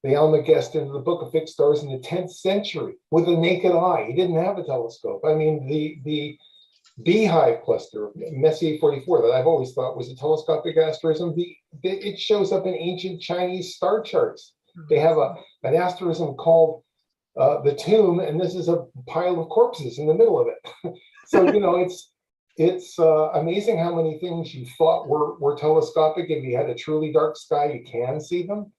the Almagest into the Book of Fixed Stars in the 10th century with a naked eye. He didn't have a telescope. I mean, the Beehive cluster, Messier 44, that I've always thought was a telescopic asterism, it shows up in ancient Chinese star charts. They have an asterism called the Tomb, and this is a pile of corpses in the middle of it. So, it's amazing how many things you thought were telescopic. If you had a truly dark sky, you can see them,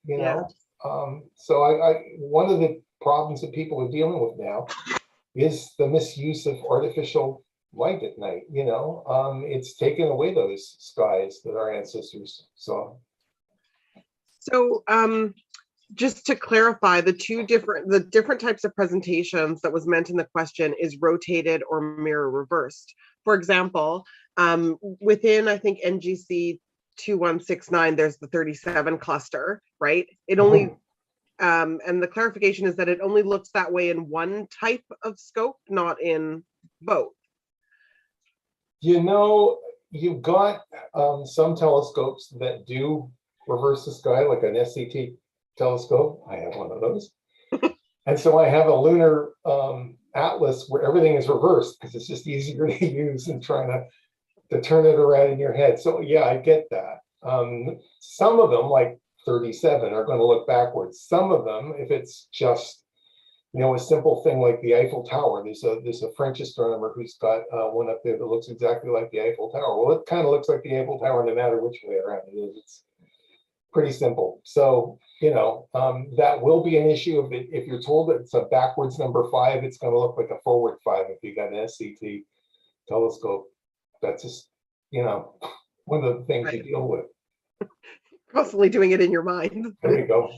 So one of the problems that people are dealing with now is the misuse of artificial light at night. It's taken away those skies that our ancestors saw. So just to clarify, the different types of presentations that was meant in the question is rotated or mirror reversed. For example, within, I think, NGC 2169, there's the 37 cluster, right? It only, and the clarification is that it only looks that way in one type of scope, not in both. You've got some telescopes that do reverse the sky, like an SCT telescope. I have one of those. And so I have a lunar atlas where everything is reversed because it's just easier to use than trying to turn it around in your head. So yeah, I get that. Some of them, like 37, are going to look backwards. Some of them, if it's just a simple thing like the Eiffel Tower, there's a French astronomer who's got one up there that looks exactly like the Eiffel Tower. Well, it kind of looks like the Eiffel Tower no matter which way around it is. It's pretty simple. So that will be an issue if you're told that it's a backwards number 5, it's going to look like a forward 5 if you got an SCT telescope. That's just one of the things you deal with. Constantly doing it in your mind. There you go.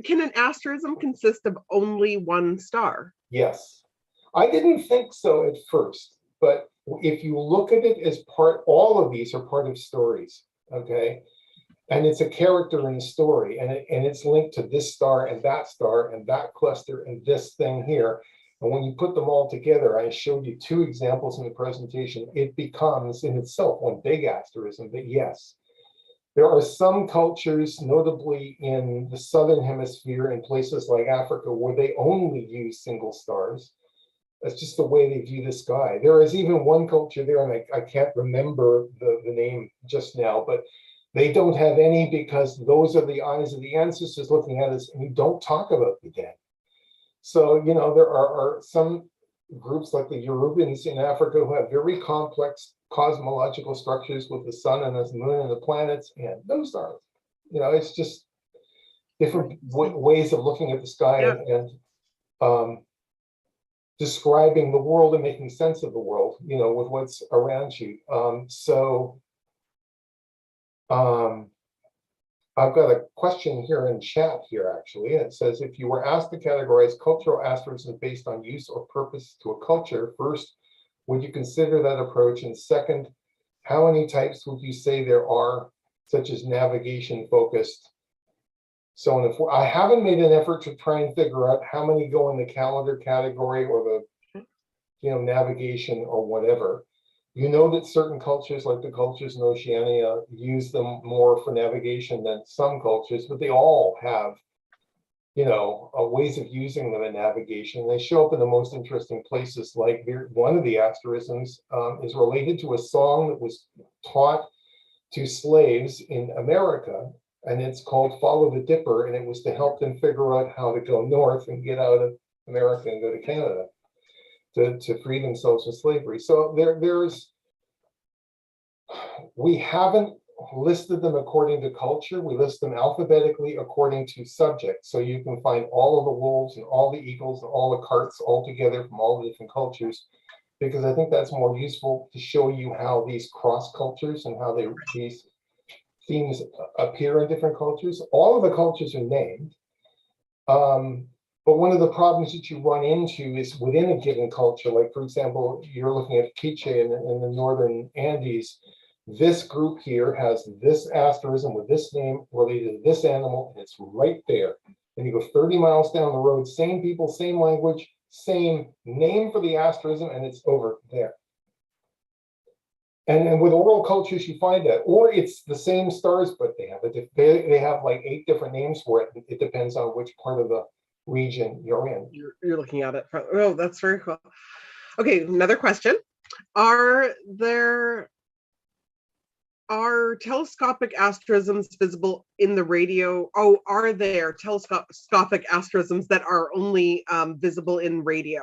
Can an asterism consist of only one star? Yes. I didn't think so at first, but if you look at it as all of these are part of stories, okay? And it's a character in the story, and it's linked to this star and that cluster and this thing here. And when you put them all together, I showed you 2 examples in the presentation, it becomes in itself one big asterism. But yes, there are some cultures, notably in the southern hemisphere, in places like Africa, where they only use single stars. That's just the way they view the sky. There is even one culture there, and I can't remember the name just now, but they don't have any because those are the eyes of the ancestors looking at us, and you don't talk about the dead. So, you know, there are some groups like the Yorubans in Africa who have very complex cosmological structures with the sun and the moon and the planets, and those are, you know, it's just different ways of looking at the sky and describing the world and making sense of the world, you know, with what's around you. I've got a question here in chat here, actually. It says, if you were asked to categorize cultural asterisms based on use or purpose to a culture, first, would you consider that approach? And second, how many types would you say there are, such as navigation focused, so on and forth? I haven't made an effort to try and figure out how many go in the calendar category or the, you know, navigation or whatever. You know that certain cultures, like the cultures in Oceania, use them more for navigation than some cultures, but they all have, you know, ways of using them in navigation. They show up in the most interesting places. Like one of the asterisms is related to a song that was taught to slaves in America, and it's called Follow the Dipper, and it was to help them figure out how to go north and get out of America and go to Canada to free themselves from slavery. So we haven't listed them according to culture. We list them alphabetically according to subject. So you can find all of the wolves and all the eagles and all the carts all together from all the different cultures, because I think that's more useful to show you how these cross cultures and how these themes appear in different cultures. All of the cultures are named. But one of the problems that you run into is within a given culture, like, for example, you're looking at Quiche in the northern Andes. This group here has this asterism with this name related to this animal, and it's right there. And you go 30 miles down the road, same people, same language, same name for the asterism, and it's over there. And with oral cultures, you find that, or it's the same stars, but they have like 8 different names for it. It depends on which part of the region you're in. You're looking at it from, oh, that's very cool. Okay, another question. Are telescopic asterisms visible in the radio? Oh, are there telescopic asterisms that are only visible in radio?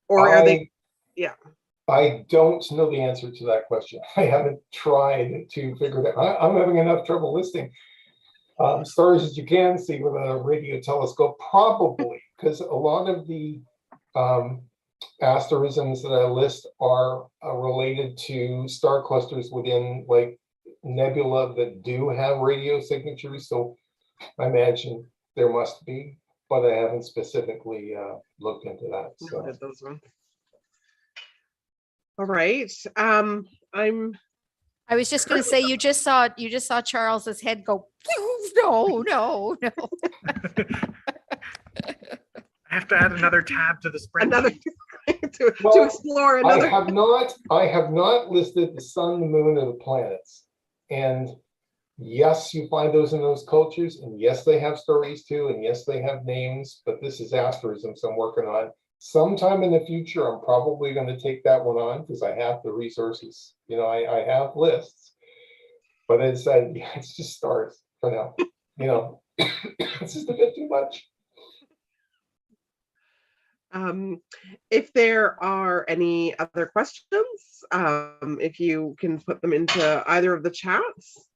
Or are they? Yeah. I don't know the answer to that question. I haven't tried to figure that. I'm having enough trouble listing stars as you can see with a radio telescope, probably, because a lot of the asterisms that I list are related to star clusters within like nebula that do have radio signatures. So I imagine there must be, but I haven't specifically looked into that. So. Those ones. All right. I was just going to say, you just saw Charles's head go, no. I have to add another tab to the spreadsheet. to explore another. I have not listed the sun, the moon, or the planets. And yes, you find those in those cultures, and yes, they have stories too, and yes, they have names, but this is asterisms I'm working on. Sometime in the future, I'm probably going to take that one on because I have the resources. You know, I have lists, but it's just stars for now. You know, it's just a bit too much. If there are any other questions, if you can put them into either of the chats.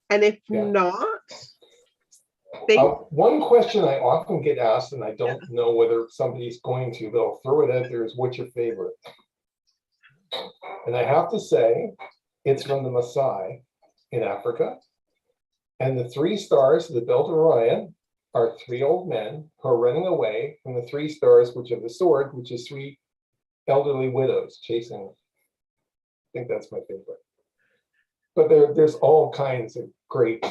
And if not, one question I often get asked, and I don't know whether somebody's going to, but I'll throw it out there, is what's your favorite? And I have to say, it's from the Maasai in Africa. And the 3 stars that built Orion are 3 old men who are running away from the 3 stars, which are the sword, which is 3 elderly widows chasing them. I think that's my favorite. But there's all kinds of great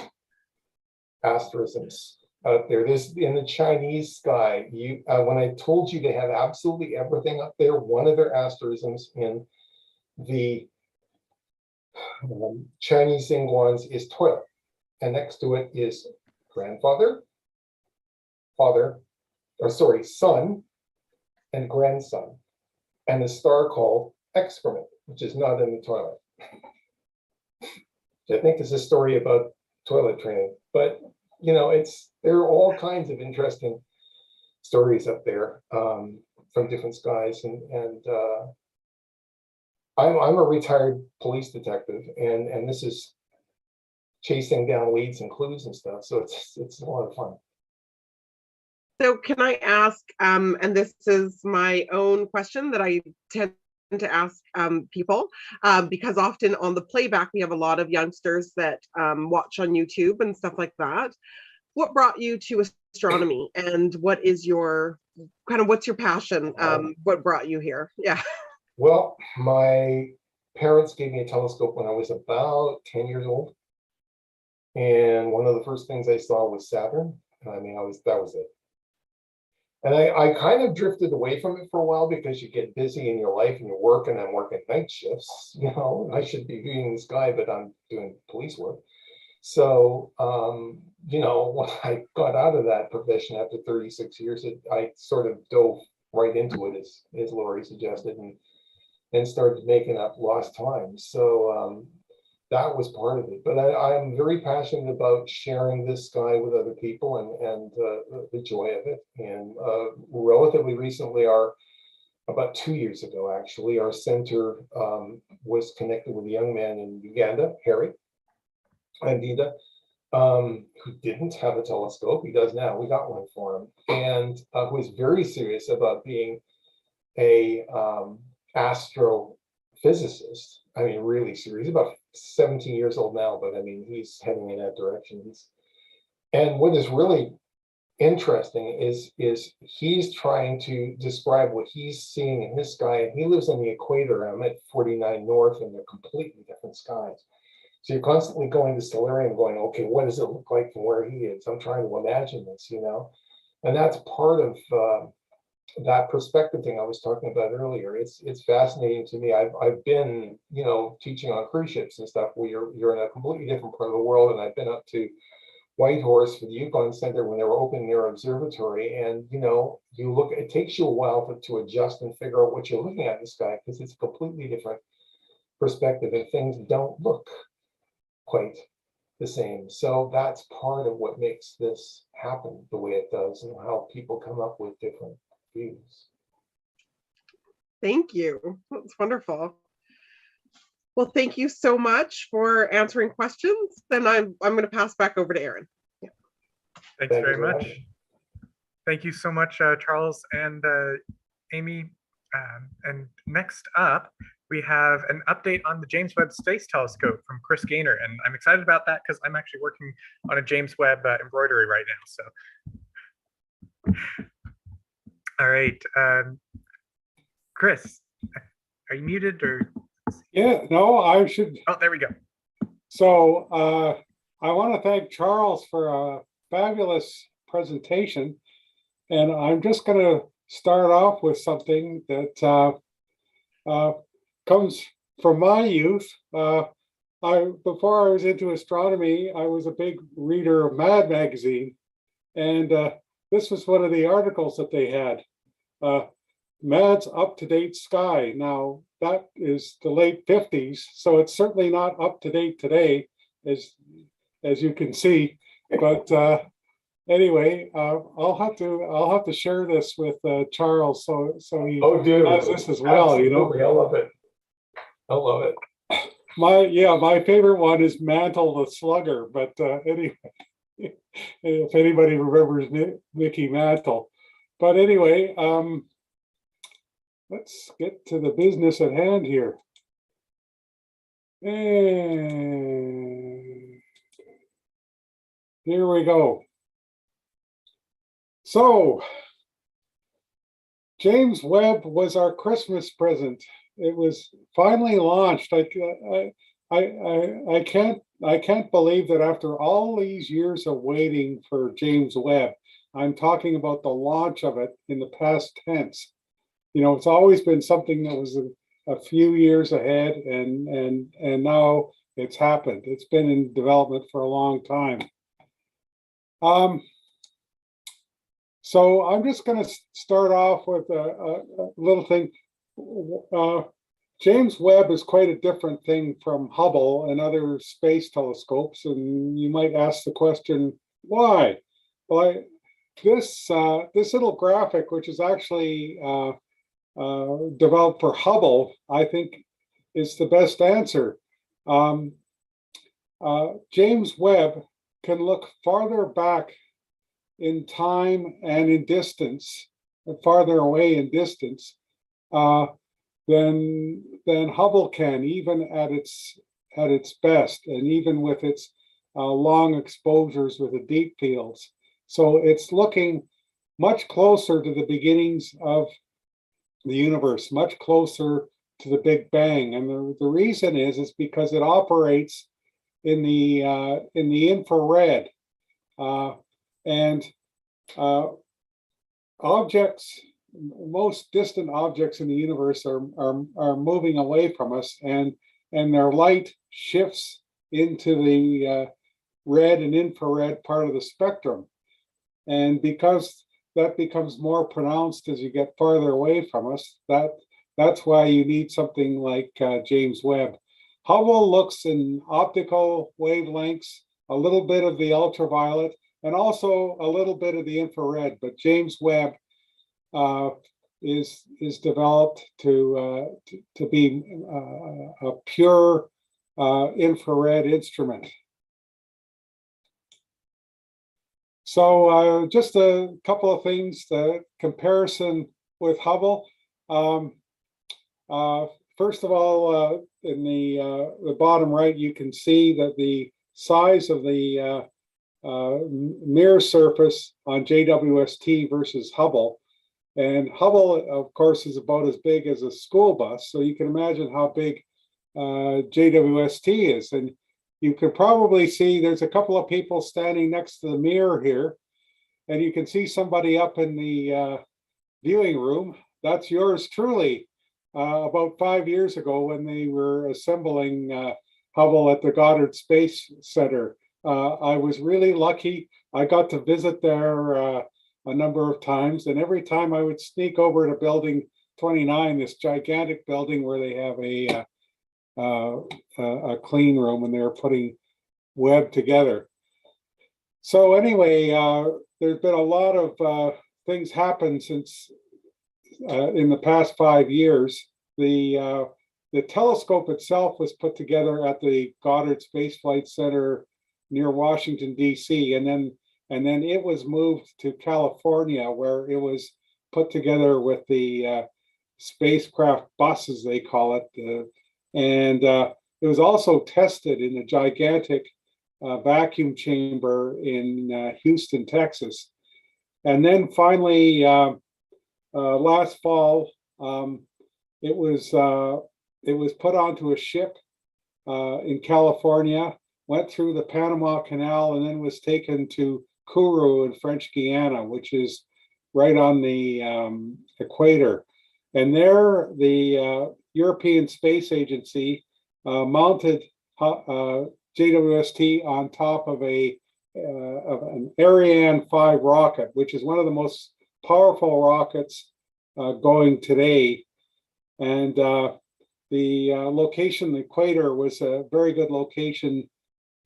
asterisms out there. There's in the Chinese sky. When I told you they have absolutely everything up there, one of their asterisms in the Chinese Ingwans is toilet, and next to it is grandfather, father, or sorry, son, and grandson, and a star called excrement, which is not in the toilet. I think it's a story about toilet training, but you know, there are all kinds of interesting stories up there from different skies, and I'm a retired police detective, and this is chasing down leads and clues and stuff, so it's a lot of fun. So can I ask, and this is my own question that I tend to ask people, because often on the playback, we have a lot of youngsters that watch on YouTube and stuff like that. What brought you to astronomy, and what is your, what's your passion? What brought you here? Yeah. Well, my parents gave me a telescope when I was about 10 years old. And one of the first things I saw was Saturn. I mean, that was it. And I kind of drifted away from it for a while because you get busy in your life and you work, and I'm working night shifts. You know, I should be viewing the sky, but I'm doing police work. So, you know, when I got out of that profession after 36 years, I sort of dove right into it, as Laurie suggested, and started making up lost time. So that was part of it. But I'm very passionate about sharing this sky with other people and the joy of it. And relatively recently, about 2 years ago, actually, our center was connected with a young man in Uganda, Harry Andida, who didn't have a telescope. He does now. We got one for him, and who was very serious about being a astrophysicist. I mean, really serious. He's about 17 years old now, but I mean, he's heading in that direction. And what is really interesting is he's trying to describe what he's seeing in his sky. And he lives on the equator. I'm at 49 North, and they're completely different skies. So you're constantly going to Stellarium going, okay, what does it look like from where he is? I'm trying to imagine this, you know? And that's part of that perspective thing I was talking about earlier. It's fascinating to me. I've been, you know, teaching on cruise ships and stuff where you're in a completely different part of the world. And I've been up to Whitehorse for the Yukon Center when they were opening their observatory. And, you know, it takes you a while to adjust and figure out what you're looking at in the sky, because it's a completely different perspective and things don't look quite the same. So that's part of what makes this happen the way it does, and how people come up with different views. Thank you. That's wonderful. Well, thank you so much for answering questions. Then I'm going to pass back over to Aaron. Yeah. Thanks very much. Thank you so much, Charles and Amy. And next up, we have an update on the James Webb Space Telescope from Chris Gaynor. And I'm excited about that because I'm actually working on a James Webb embroidery right now. So, all right. Chris, are you muted or? Yeah, no, I should. Oh, there we go. So I want to thank Charles for a fabulous presentation. And I'm just going to start off with something that comes from my youth. Before I was into astronomy, I was a big reader of Mad magazine, and this was one of the articles that they had. Mad's up-to-date sky. Now that is the late 50s, so it's certainly not up to date today, as you can see. But anyway, I'll have to share this with Charles, so he has this as well. Absolutely. You know, I love it. My favorite one is Mantle the Slugger. But anyway, if anybody remembers Mickey Mantle. But anyway, let's get to the business at hand here. And here we go. So, James Webb was our Christmas present. It was finally launched. I can't believe that after all these years of waiting for James Webb, I'm talking about the launch of it in the past tense. You know, it's always been something that was a few years ahead, and now it's happened. It's been in development for a long time. So I'm just going to start off with a little thing. James Webb is quite a different thing from Hubble and other space telescopes, and you might ask the question, why? Well, this little graphic, which is actually developed for Hubble, I think is the best answer. James Webb can look farther back in time and in distance, farther away in distance, than Hubble can, even at its best, and even with its long exposures with the deep fields. So it's looking much closer to the beginnings of the universe, much closer to the Big Bang. And the reason is because it operates in the infrared, and objects, most distant objects in the universe are moving away from us, and their light shifts into the red and infrared part of the spectrum. And because that becomes more pronounced as you get farther away from us, that's why you need something like James Webb. Hubble looks in optical wavelengths, a little bit of the ultraviolet, and also a little bit of the infrared, but James Webb is developed to be a pure infrared instrument. So just a couple of things, the comparison with Hubble. First of all, in the bottom right, you can see that the size of the mirror surface on JWST versus Hubble. And Hubble, of course, is about as big as a school bus. So you can imagine how big JWST is. And you can probably see there's a couple of people standing next to the mirror here. And you can see somebody up in the viewing room. That's yours truly. About 5 years ago when they were assembling Hubble at the Goddard Space Center. I was really lucky. I got to visit there a number of times, and every time I would sneak over to Building 29, this gigantic building where they have a clean room, and they're putting Webb together. So anyway, there's been a lot of things happen since in the past 5 years. The telescope itself was put together at the Goddard Space Flight Center near Washington, D.C., and then it was moved to California, where it was put together with the spacecraft bus, as they call it, and it was also tested in a gigantic vacuum chamber in Houston, Texas. And then finally, last fall, it was put onto a ship in California, went through the Panama Canal, and then was taken to Kourou in French Guiana, which is right on the equator. And there, the European Space Agency mounted JWST on top of an Ariane 5 rocket, which is one of the most powerful rockets going today. And the location, the equator, was a very good location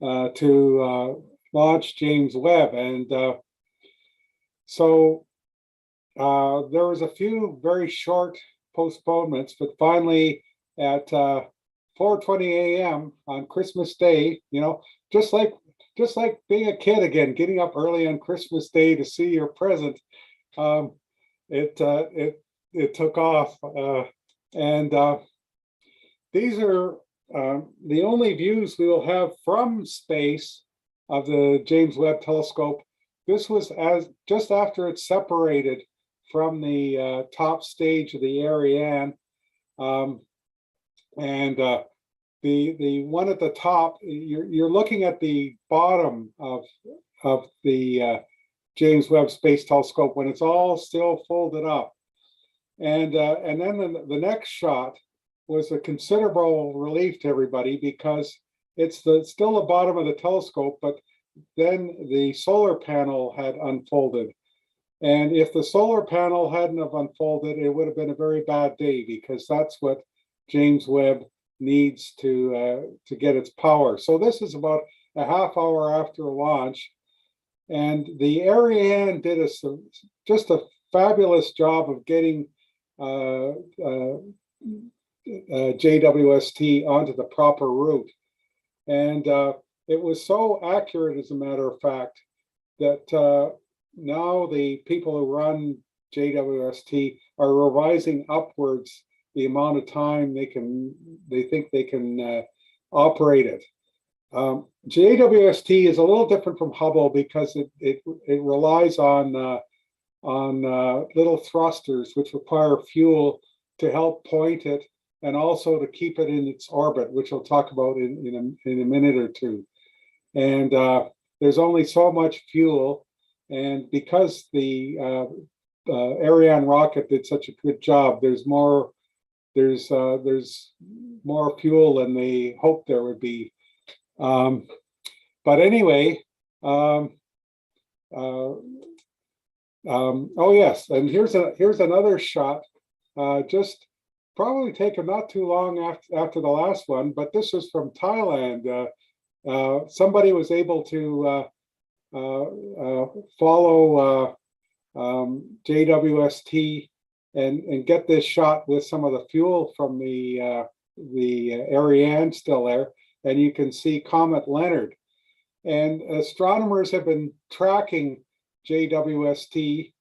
to launch James Webb. And so there was a few very short postponements, but finally at 4:20 a.m. on Christmas Day, you know, just like being a kid again, getting up early on Christmas Day to see your present, it took off. And these are the only views we will have from space of the James Webb Telescope. This was just after it separated from the top stage of the Ariane, and the one at the top, you're looking at the bottom of the James Webb Space Telescope when it's all still folded up. And then the next shot was a considerable relief to everybody, because it's still the bottom of the telescope, but then the solar panel had unfolded. And if the solar panel hadn't have unfolded, it would have been a very bad day, because that's what James Webb needs to get its power. So this is about a half hour after launch. And the Ariane did just a fabulous job of getting JWST onto the proper route. And it was so accurate, as a matter of fact, that now the people who run JWST are revising upwards the amount of time they think they can operate it. JWST is a little different from Hubble because it relies on little thrusters which require fuel to help point it and also to keep it in its orbit, which I'll talk about in a minute or two. And there's only so much fuel, and because the Ariane rocket did such a good job, there's more fuel than they hoped there would be. But anyway, oh yes, and here's another shot, just probably taken not too long after the last one, but this is from Thailand. Somebody was able to follow JWST and get this shot with some of the fuel from the Ariane still there, and you can see Comet Leonard. And astronomers have been tracking JWST,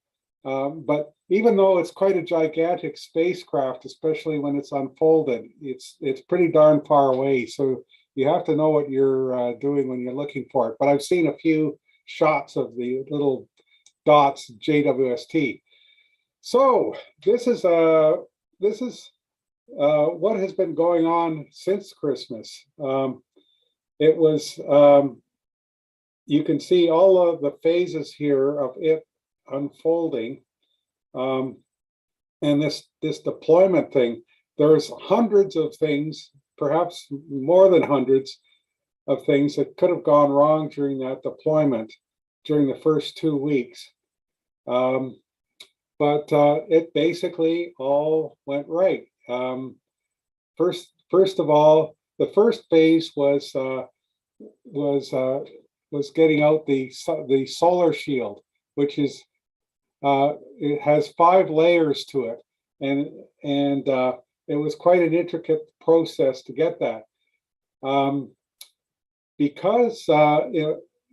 but even though it's quite a gigantic spacecraft, especially when it's unfolded, it's pretty darn far away. So you have to know what you're doing when you're looking for it. But I've seen a few shots of the little dots JWST. So this is what has been going on since Christmas. It was you can see all of the phases here of it unfolding, and this deployment thing. There's hundreds of things, perhaps more than hundreds of things that could have gone wrong during that deployment during the first 2 weeks. But it basically all went right. First of all, the first phase was getting out the solar shield, which is it has 5 layers to it, and it was quite an intricate process to get that, because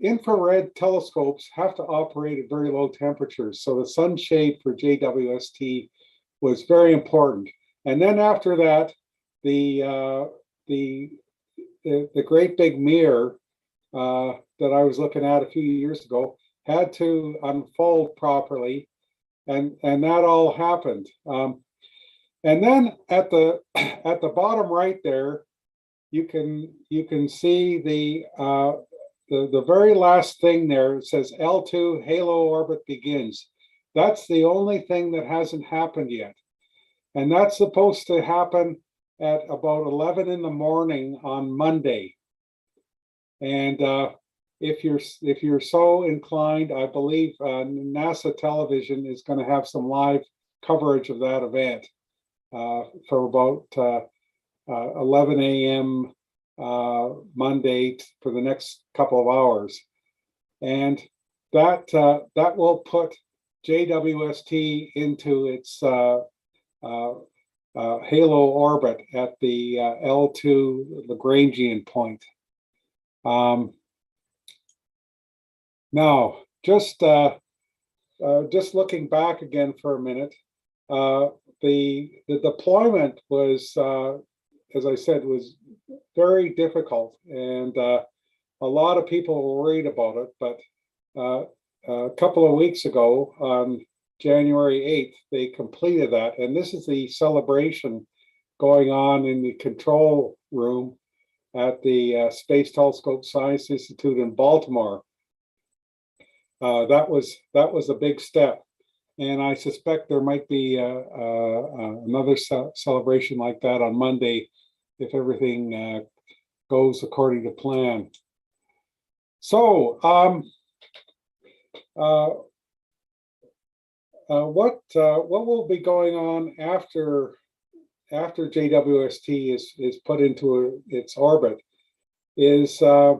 infrared telescopes have to operate at very low temperatures. So the sunshade for JWST was very important. And then after that, the great big mirror that I was looking at a few years ago had to unfold properly, and that all happened. And then at the bottom right there, you can see the very last thing there. It says L2 halo orbit begins. That's the only thing that hasn't happened yet, and that's supposed to happen at about 11 in the morning on Monday. And if you're so inclined, I believe NASA television is going to have some live coverage of that event for about 11 a.m. Monday for the next couple of hours, and that will put JWST into its halo orbit at the L2 Lagrangian point. Now, just looking back again for a minute, the deployment was, as I said, was very difficult, and a lot of people were worried about it. But a couple of weeks ago, on January 8th, they completed that, and this is the celebration going on in the control room at the Space Telescope Science Institute in Baltimore. That was a big step, and I suspect there might be another celebration like that on Monday if everything goes according to plan. So, what will be going on after JWST is put into its orbit is going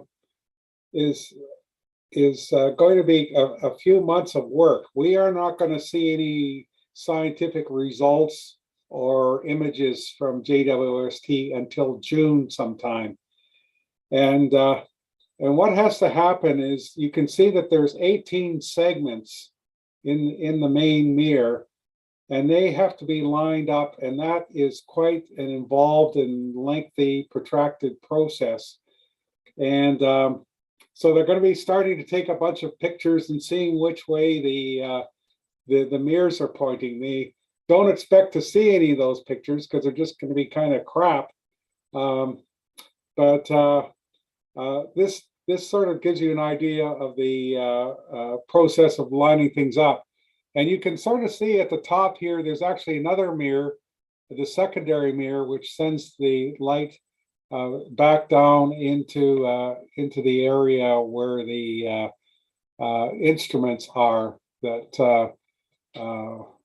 to be a few months of work. We are not going to see any scientific results or images from JWST until June sometime. And what has to happen is you can see that there's 18 segments in the main mirror, and they have to be lined up, and that is quite an involved and lengthy, protracted process. And so they're going to be starting to take a bunch of pictures and seeing which way the mirrors are pointing. They don't expect to see any of those pictures because they're just going to be kind of crap. This sort of gives you an idea of the process of lining things up. And you can sort of see at the top here, there's actually another mirror, the secondary mirror, which sends the light back down into the area where the instruments are that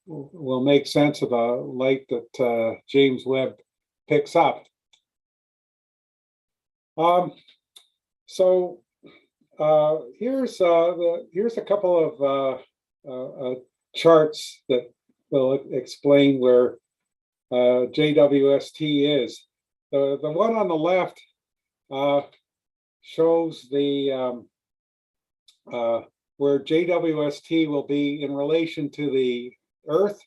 will make sense of the light that James Webb picks up. So here's a couple of charts that will explain where JWST is. The one on the left shows the where JWST will be in relation to the Earth,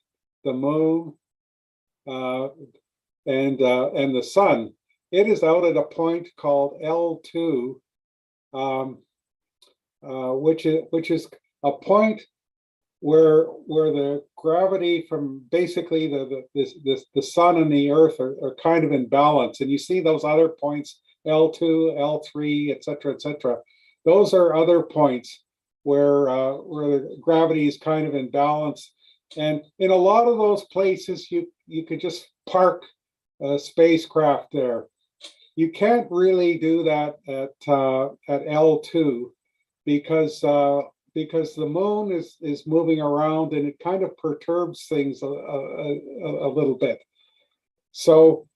the Moon, and the Sun. It is out at a point called L2, which is a point where the gravity from basically the Sun and the Earth are kind of in balance, and you see those other points, L2, L3, etc., etc. Those are other points where the gravity is kind of in balance, and in a lot of those places you could just park a spacecraft there. You can't really do that at L2 because the moon is moving around and it kind of perturbs things a little bit. So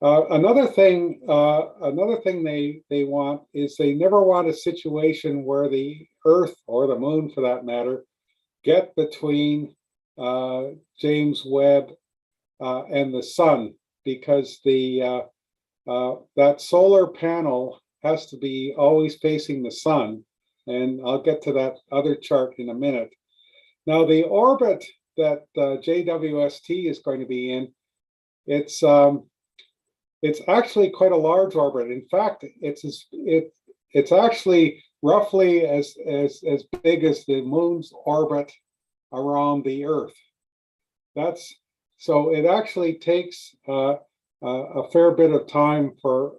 another thing they want is they never want a situation where the Earth or the moon, for that matter, get between James Webb and the Sun, because that solar panel has to be always facing the Sun. And I'll get to that other chart in a minute. Now, the orbit that JWST is going to be in, it's actually quite a large orbit. In fact, it's actually roughly as big as the moon's orbit around the Earth. So it actually takes a fair bit of time for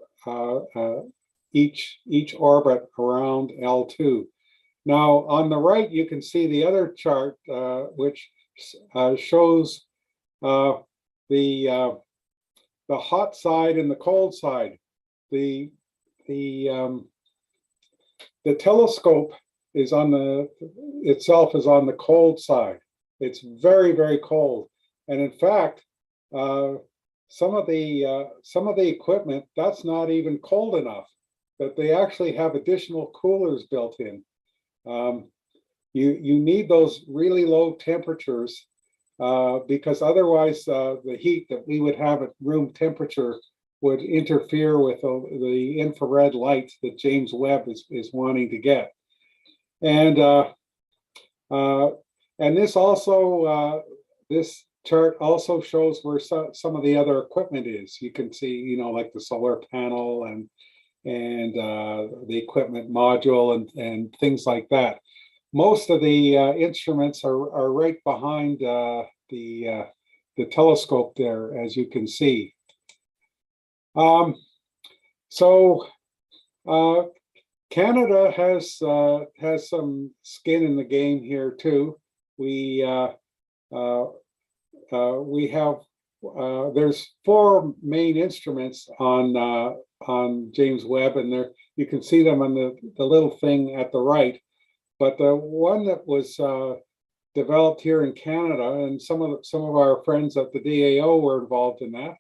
each orbit around L2. Now, on the right, you can see the other chart, which shows the hot side and the cold side. The telescope is itself is on the cold side. It's very, very cold, and in fact, some of the equipment, that's not even cold enough, that they actually have additional coolers built in. You need those really low temperatures because otherwise the heat that we would have at room temperature would interfere with the infrared light that James Webb is wanting to get. And this also this chart also shows where some of the other equipment is. You can see, like the solar panel and the equipment module and things like that. Most of the instruments are right behind the telescope there, as you can see. So Canada has some skin in the game here too. We have there's 4 main instruments on James Webb, and there you can see them on the little thing at the right. But the one that was developed here in Canada, and some of our friends at the DAO were involved in that,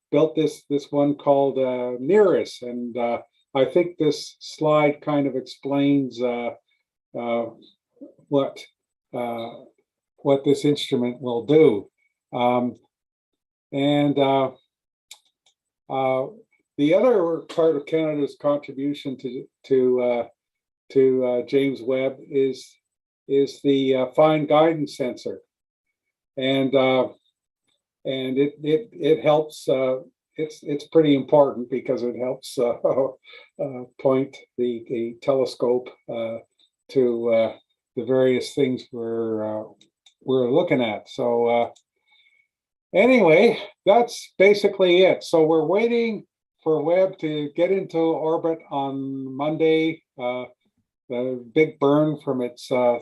built this one called NIRIS, and I think this slide kind of explains what this instrument will do. The other part of Canada's contribution to James Webb is the fine guidance sensor, and it helps. It's pretty important because it helps point the telescope to the various things we're looking at. So anyway, that's basically it. So we're waiting for Webb to get into orbit on Monday. The big burn from its some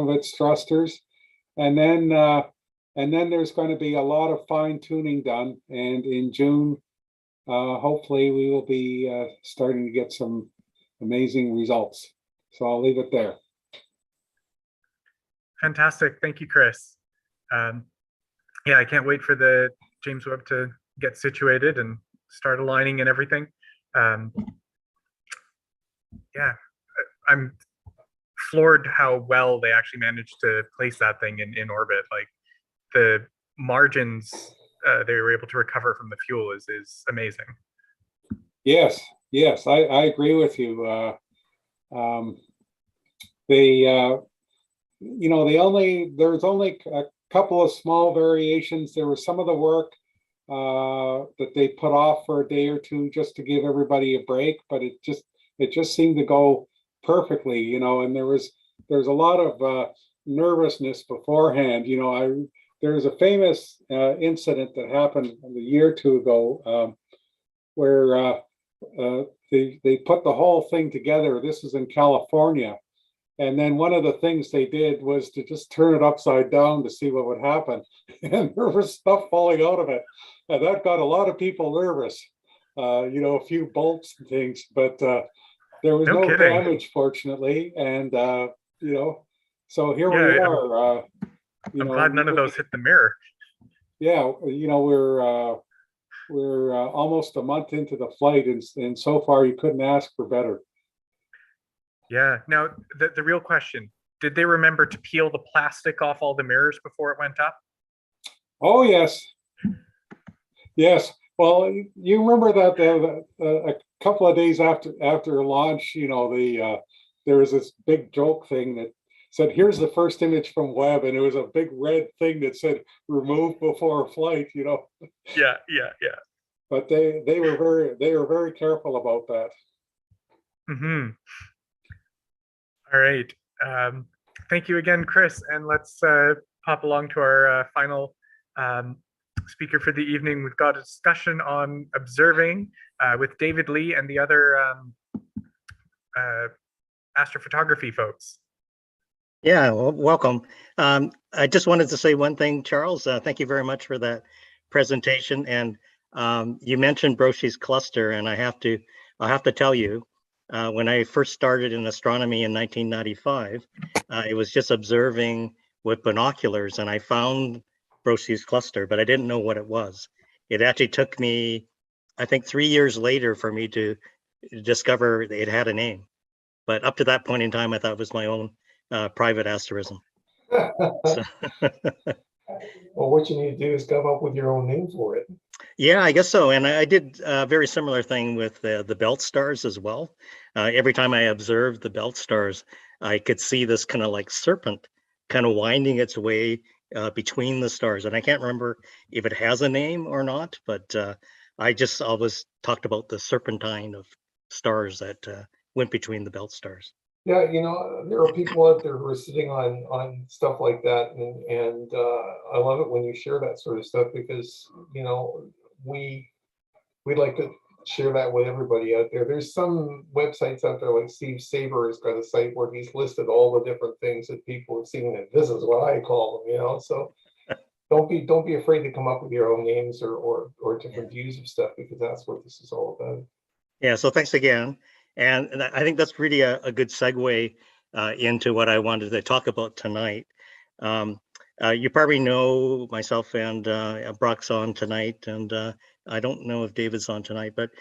of its thrusters, and then there's going to be a lot of fine tuning done. And in June, hopefully, we will be starting to get some amazing results. So I'll leave it there. Fantastic. Thank you, Chris. Yeah, I can't wait for the James Webb to get situated and start aligning and everything. Yeah, I'm floored how well they actually managed to place that thing in orbit. Like the margins they were able to recover from the fuel is amazing. Yes, I agree with you. There's only a couple of small variations. There was some of the work that they put off for a day or two just to give everybody a break, but it just seemed to go perfectly, and there's a lot of nervousness beforehand. There's a famous incident that happened a year or two ago where they put the whole thing together. This is in California. And then one of the things they did was to just turn it upside down to see what would happen. And there was stuff falling out of it. And that got a lot of people nervous, a few bolts and things, but there was no damage, fortunately. And, so here we are. I'm glad none of those hit the mirror. Yeah, we're almost a month into the flight, and so far you couldn't ask for better. Yeah. Now, the real question, did they remember to peel the plastic off all the mirrors before it went up? Oh, yes. Yes. Well, you remember that a couple of days after launch, there was this big joke thing that said, here's the first image from Webb, and it was a big red thing that said remove before flight, Yeah. But they were very careful about that. Mm-hmm. All right. Thank you again, Chris. And let's pop along to our final speaker for the evening. We've got a discussion on observing with David Lee and the other astrophotography folks. Yeah, well, welcome. I just wanted to say one thing, Charles. Thank you very much for that presentation. And you mentioned Brocchi's cluster, and I'll have to tell you, when I first started in astronomy in 1995, it was just observing with binoculars, and I found Brocchi's cluster, but I didn't know what it was. It actually took me, I think, 3 years later for me to discover it had a name. But up to that point in time, I thought it was my own private asterism. So well, what you need to do is come up with your own name for it. Yeah, I guess so. And I did a very similar thing with the belt stars as well. Every time I observed the belt stars, I could see this kind of like serpent kind of winding its way between the stars. And I can't remember if it has a name or not, but I just always talked about the serpentine of stars that went between the belt stars. Yeah, there are people out there who are sitting on stuff like that, and I love it when you share that sort of stuff, because we we'd like to share that with everybody out there. There's some websites out there, like Steve Saber has got a site where he's listed all the different things that people have seen, and this is what I call them, you know. So don't be afraid to come up with your own names or different views of stuff, because that's what this is all about. Yeah, so thanks again. And I think that's really a good segue into what I wanted to talk about tonight. You probably know myself and Brock's on tonight, and I don't know if David's on tonight, but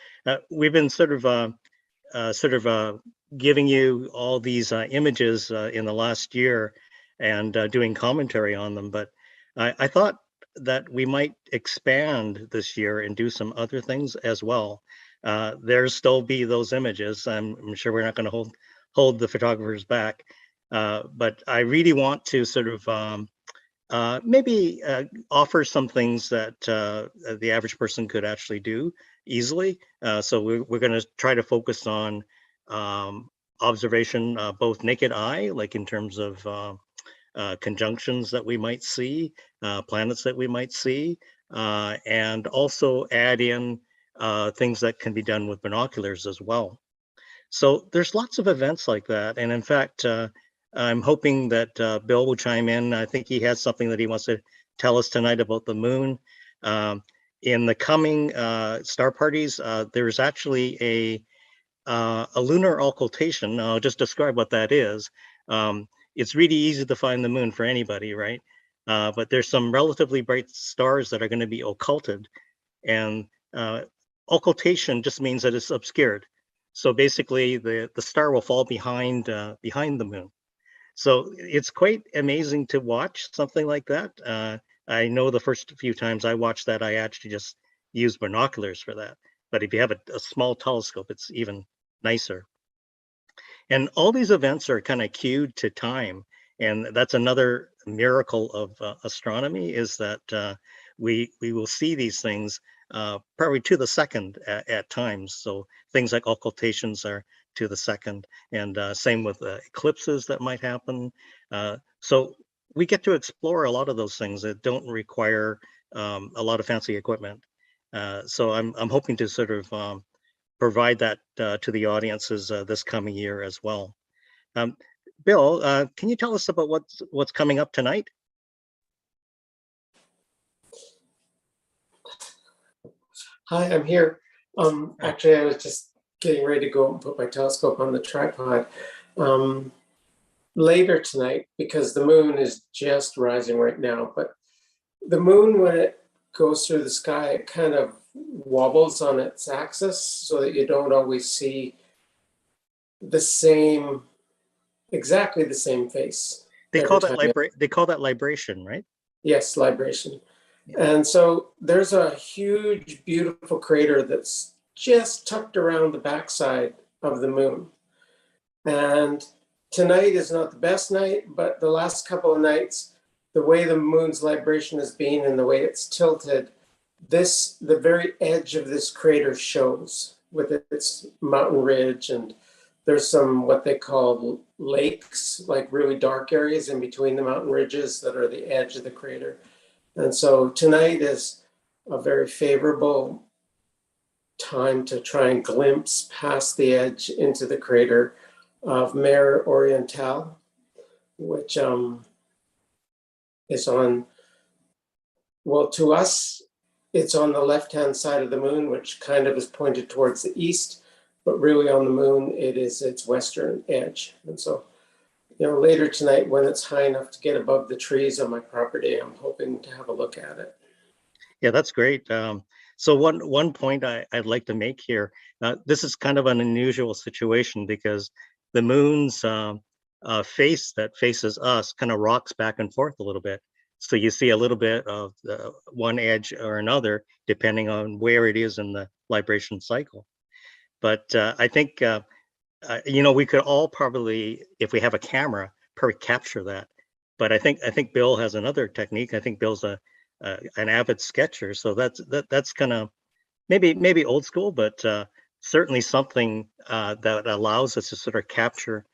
we've been sort of giving you all these images in the last year and doing commentary on them. But I thought that we might expand this year and do some other things as well. There'll still be those images. I'm sure we're not going to hold the photographers back, but I really want to sort of maybe offer some things that the average person could actually do easily. So we're going to try to focus on observation, both naked eye, like in terms of conjunctions that we might see, planets that we might see, and also add in things that can be done with binoculars as well. So there's lots of events like that. And in fact, I'm hoping that Bill will chime in. I think he has something that he wants to tell us tonight about the moon. In the coming star parties, there's actually a lunar occultation. I'll just describe what that is. It's really easy to find the moon for anybody, right? But there's some relatively bright stars that are going to be occulted, and occultation just means that it's obscured. So basically, the star will fall behind the moon. So it's quite amazing to watch something like that. I know the first few times I watched that, I actually just used binoculars for that. But if you have a small telescope, it's even nicer. And all these events are kind of cued to time. And that's another miracle of astronomy, is that we will see these things probably to the second at times. So things like occultations are to the second, and same with eclipses that might happen. So we get to explore a lot of those things that don't require a lot of fancy equipment. So I'm hoping to sort of provide that to the audiences this coming year as well. Bill, can you tell us about what's coming up tonight? Hi, I'm here. Actually, I was just getting ready to go and put my telescope on the tripod. Later tonight, because the moon is just rising right now, but the moon, when it goes through the sky, it kind of wobbles on its axis so that you don't always see the same, exactly the same face. They call that libration, right? Yes, libration. And so there's a huge, beautiful crater that's just tucked around the backside of the moon. And tonight is not the best night, but the last couple of nights, the way the moon's libration has been and the way it's tilted, the very edge of this crater shows with its mountain ridge, and there's some what they call lakes, like really dark areas in between the mountain ridges that are the edge of the crater. And so tonight is a very favorable time to try and glimpse past the edge into the crater of Mare Orientale, which is on, well, to us, it's on the left-hand side of the moon, which kind of is pointed towards the east, but really on the moon, it is its western edge. And so, you know, later tonight, when it's high enough to get above the trees on my property, I'm hoping to have a look at it. Yeah, that's great. So one point I'd like to make here, this is kind of an unusual situation because the moon's face that faces us kind of rocks back and forth a little bit. So you see a little bit of one edge or another, depending on where it is in the libration cycle. But I think, you know, we could all probably, if we have a camera, probably capture that. But I think Bill has another technique. I think Bill's an avid sketcher, so that's kind of maybe old school, but certainly something that allows us to sort of capture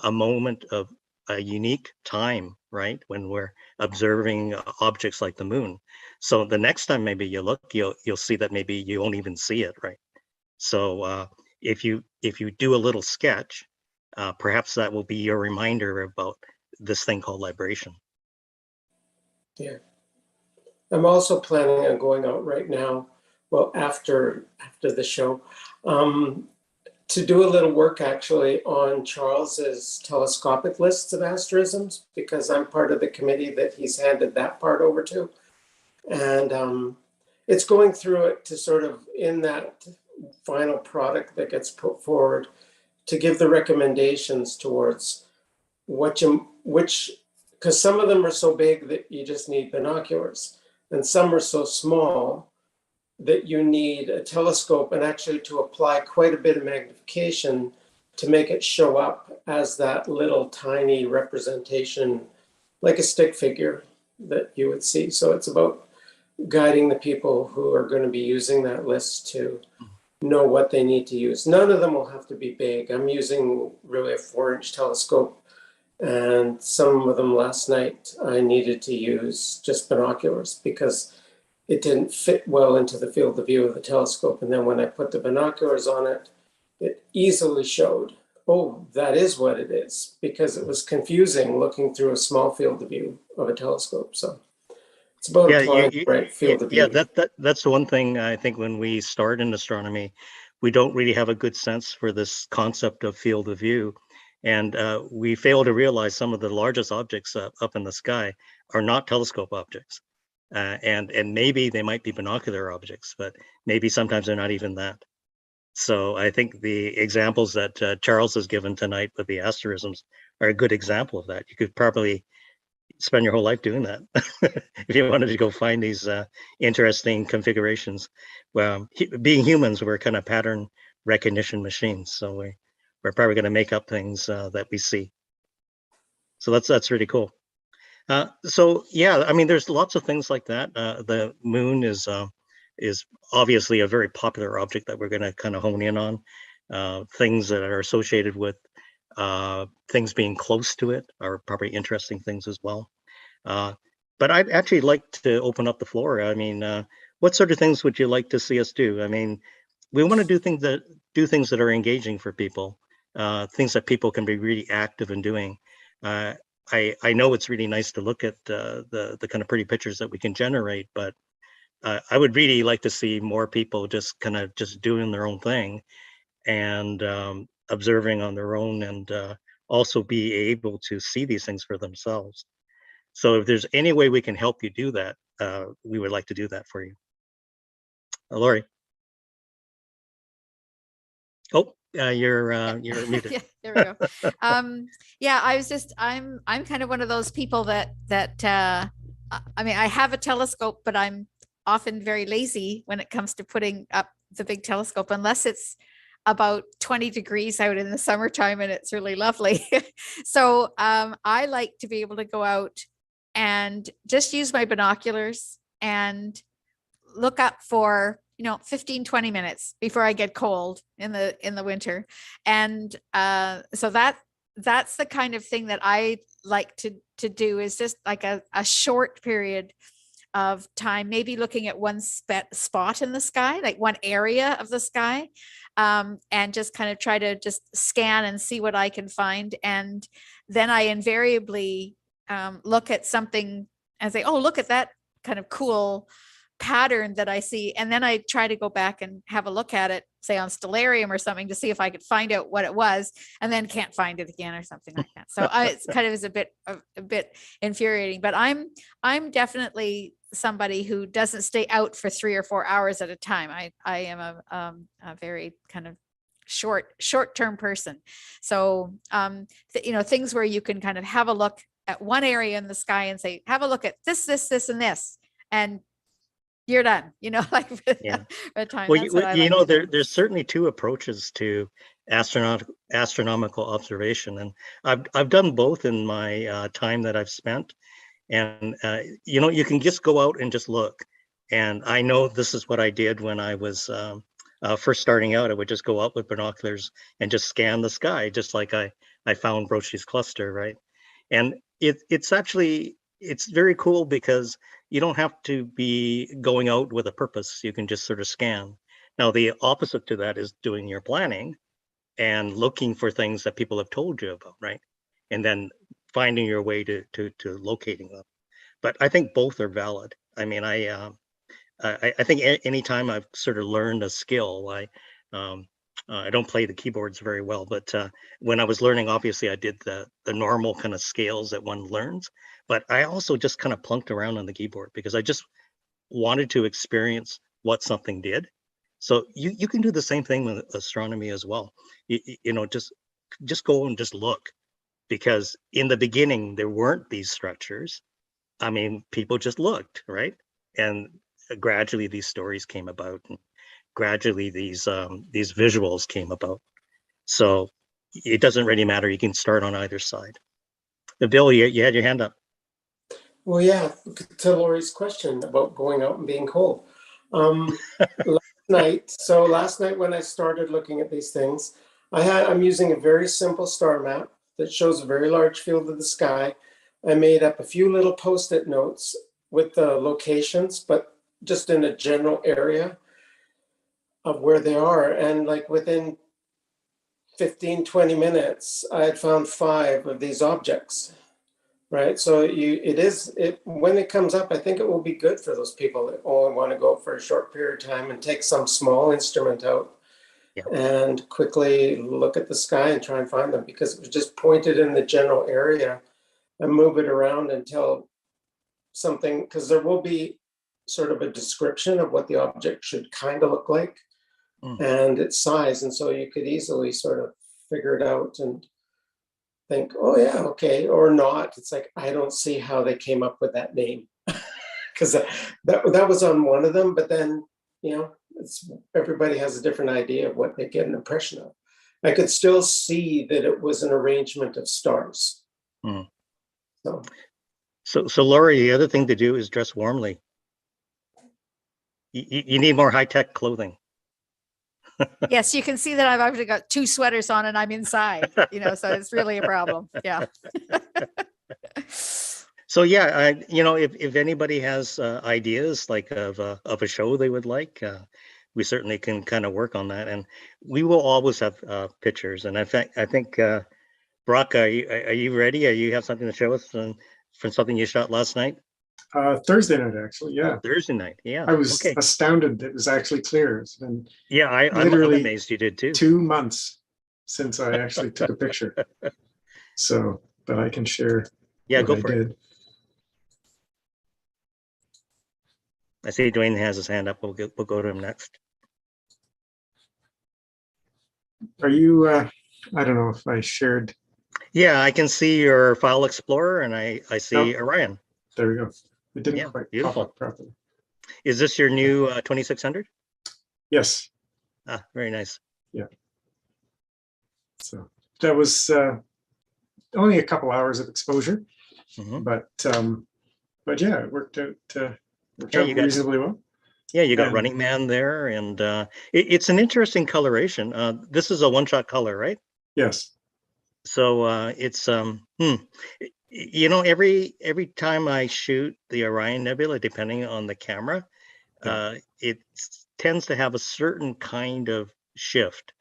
a moment of a unique time, right, when we're observing objects like the moon. So the next time maybe you look, you'll see that maybe you won't even see it, right? So if you do a little sketch, perhaps that will be your reminder about this thing called libration. Yeah. I'm also planning on going out right now, well, after the show, to do a little work actually on Charles's telescopic lists of asterisms, because I'm part of the committee that he's handed that part over to. And it's going through it to sort of, in that final product that gets put forward, to give the recommendations towards which, because some of them are so big that you just need binoculars, and some are so small that you need a telescope and actually to apply quite a bit of magnification to make it show up as that little tiny representation, like a stick figure that you would see. So it's about guiding the people who are going to be using that list to know what they need to use. None of them will have to be big. I'm using really a 4-inch telescope, and some of them last night I needed to use just binoculars because it didn't fit well into the field of view of the telescope. And then when I put the binoculars on it, it easily showed, oh, that is what it is, because it was confusing looking through a small field of view of a telescope. So it's about applying the right field of view. Yeah, that's the one thing I think when we start in astronomy, we don't really have a good sense for this concept of field of view. And we fail to realize some of the largest objects up in the sky are not telescope objects. And maybe they might be binocular objects, but maybe sometimes they're not even that. So I think the examples that Charles has given tonight with the asterisms are a good example of that. You could probably spend your whole life doing that if you wanted to go find these interesting configurations. Well, being humans, we're kind of pattern recognition machines, so we're probably going to make up things that we see. So that's really cool. So yeah, I mean, there's lots of things like that. The moon is obviously a very popular object that we're going to kind of hone in on. Things that are associated with things being close to it are probably interesting things as well. But I'd actually like to open up the floor. I mean, what sort of things would you like to see us do? I mean, we want to do things that are engaging for people, things that people can be really active in doing. I know it's really nice to look at the kind of pretty pictures that we can generate, but I would really like to see more people just kind of just doing their own thing and observing on their own, and also be able to see these things for themselves. So if there's any way we can help you do that, we would like to do that for you. Lori. Oh, you're muted. Yeah, there we go. Yeah, I'm kind of one of those people that I mean, I have a telescope, but I'm often very lazy when it comes to putting up the big telescope, unless it's about 20 degrees out in the summertime and it's really lovely. So I like to be able to go out and just use my binoculars and look up for 15-20 minutes before I get cold in the winter. And so that's the kind of thing that I like to do, is just like a short period of time, maybe looking at one spot in the sky, like one area of the sky, and just kind of try to just scan and see what I can find. And then I invariably look at something and say, oh, look at that kind of cool pattern that I see. And then I try to go back and have a look at it, say on Stellarium or something, to see if I could find out what it was, and then can't find it again or something like that. So it's kind of is a bit infuriating, but I'm definitely somebody who doesn't stay out for 3 or 4 hours at a time. I am a very kind of short-term person. So things where you can kind of have a look at one area in the sky and say, have a look at this, and this, and you're done, like yeah. for time. Well, there's certainly two approaches to astronomical observation, and I've done both in my time that I've spent. And you can just go out and just look. And I know this is what I did when I was first starting out. I would just go out with binoculars and just scan the sky, just like I found Brocchi's cluster, right? And it's actually, it's very cool because you don't have to be going out with a purpose. You can just sort of scan. Now, the opposite to that is doing your planning and looking for things that people have told you about, right? And then finding your way to locating them. But I think both are valid. I mean, I think anytime I've sort of learned a skill, I don't play the keyboards very well, but when I was learning, obviously I did the normal kind of scales that one learns, but I also just kind of plunked around on the keyboard because I just wanted to experience what something did. So you can do the same thing with astronomy as well. You know, just go and just look, because in the beginning there weren't these structures. I mean, people just looked, right? And gradually these stories came about, and gradually these visuals came about. So it doesn't really matter. You can start on either side. Bill, you had your hand up. Well, yeah, to Lori's question about going out and being cold. Last night when I started looking at these things, I'm using a very simple star map that shows a very large field of the sky. I made up a few little post-it notes with the locations, but just in a general area of where they are. And like within 15, 20 minutes, I had found 5 of these objects, right? So when it comes up, I think it will be good for those people that only want to go for a short period of time and take some small instrument out and quickly look at the sky and try and find them, because it was just pointed in the general area and move it around until something, because there will be sort of a description of what the object should kind of look like and its size. And so you could easily sort of figure it out and think, oh yeah, okay, or not. It's like, I don't see how they came up with that name, because that was on one of them. But then, you know, everybody has a different idea of what they get an impression of. I could still see that it was an arrangement of stars. So Laurie, the other thing to do is dress warmly. You need more high-tech clothing. Yes, you can see that I've actually got 2 sweaters on and I'm inside, you know, so it's really a problem. Yeah. So yeah, you know, if anybody has ideas like of a show they would like, we certainly can kind of work on that, and we will always have pictures. And I think Brock, are you ready? You have something to show us from something you shot last night? Thursday night, actually. Yeah. Thursday night. Yeah. I was astounded that it was actually clear. It's been I'm amazed you did too. 2 months since I actually took a picture. So, but I can share. Yeah, go for it. I see Dwayne has his hand up. We'll go to him next. Are you? I don't know if I shared. Yeah, I can see your file explorer, and I see Orion. There we go. It didn't quite pop up properly. Is this your new 2600? Yes. Ah, very nice. Yeah. So that was only a couple hours of exposure, but yeah, it worked out. Reasonably well. Yeah, you got Running Man there, and it's an interesting coloration. This is a one-shot color, right? Yes. So it's you know, every time I shoot the Orion Nebula, depending on the camera, it tends to have a certain kind of shift.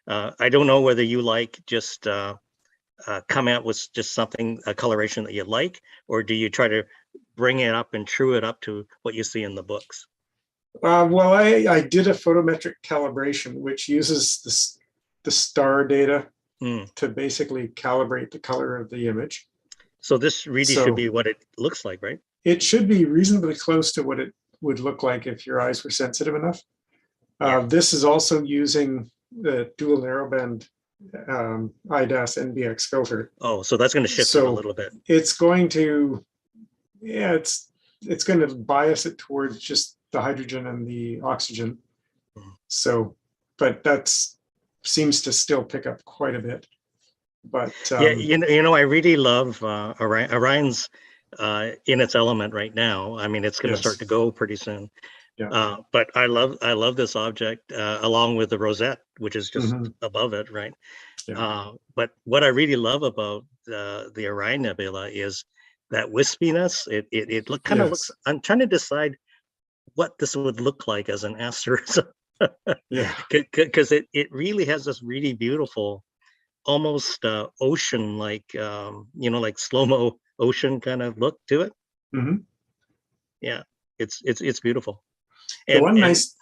I don't know whether you like just come out with just a coloration that you like, or do you try to bring it up and true it up to what you see in the books? Well, I did a photometric calibration, which uses the star data to basically calibrate the color of the image. So this really should be what it looks like, right? It should be reasonably close to what it would look like if your eyes were sensitive enough. This is also using the dual narrowband IDAS NBX filter. Oh, so that's going to shift it a little bit. It's going to, it's going to bias it towards just the hydrogen and the oxygen. So, but that's seems to still pick up quite a bit. But yeah, you know, I really love Orion's in its element right now. I mean, it's going to start to go pretty soon. Yeah. But I love this object along with the rosette, which is just above it, right? But what I really love about the Orion Nebula is that wispiness. It kind of looks. I'm trying to decide what this would look like as an asterism. Yeah. Because it really has this really beautiful, almost ocean like like slow-mo ocean kind of look to it. Mm-hmm. Yeah, it's beautiful. The one nice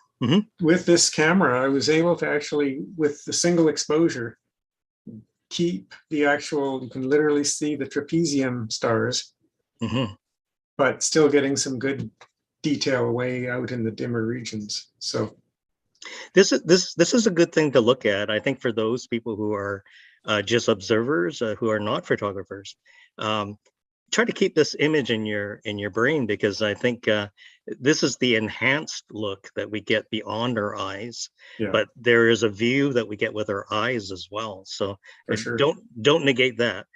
with this camera, I was able to actually, with the single exposure, keep the actual, you can literally see the trapezium stars, but still getting some good detail way out in the dimmer regions. So this is a good thing to look at, I think, for those people who are just observers, who are not photographers. Try to keep this image in your brain, because I think this is the enhanced look that we get beyond our eyes. Yeah. But there is a view that we get with our eyes as well. So sure. don't negate that.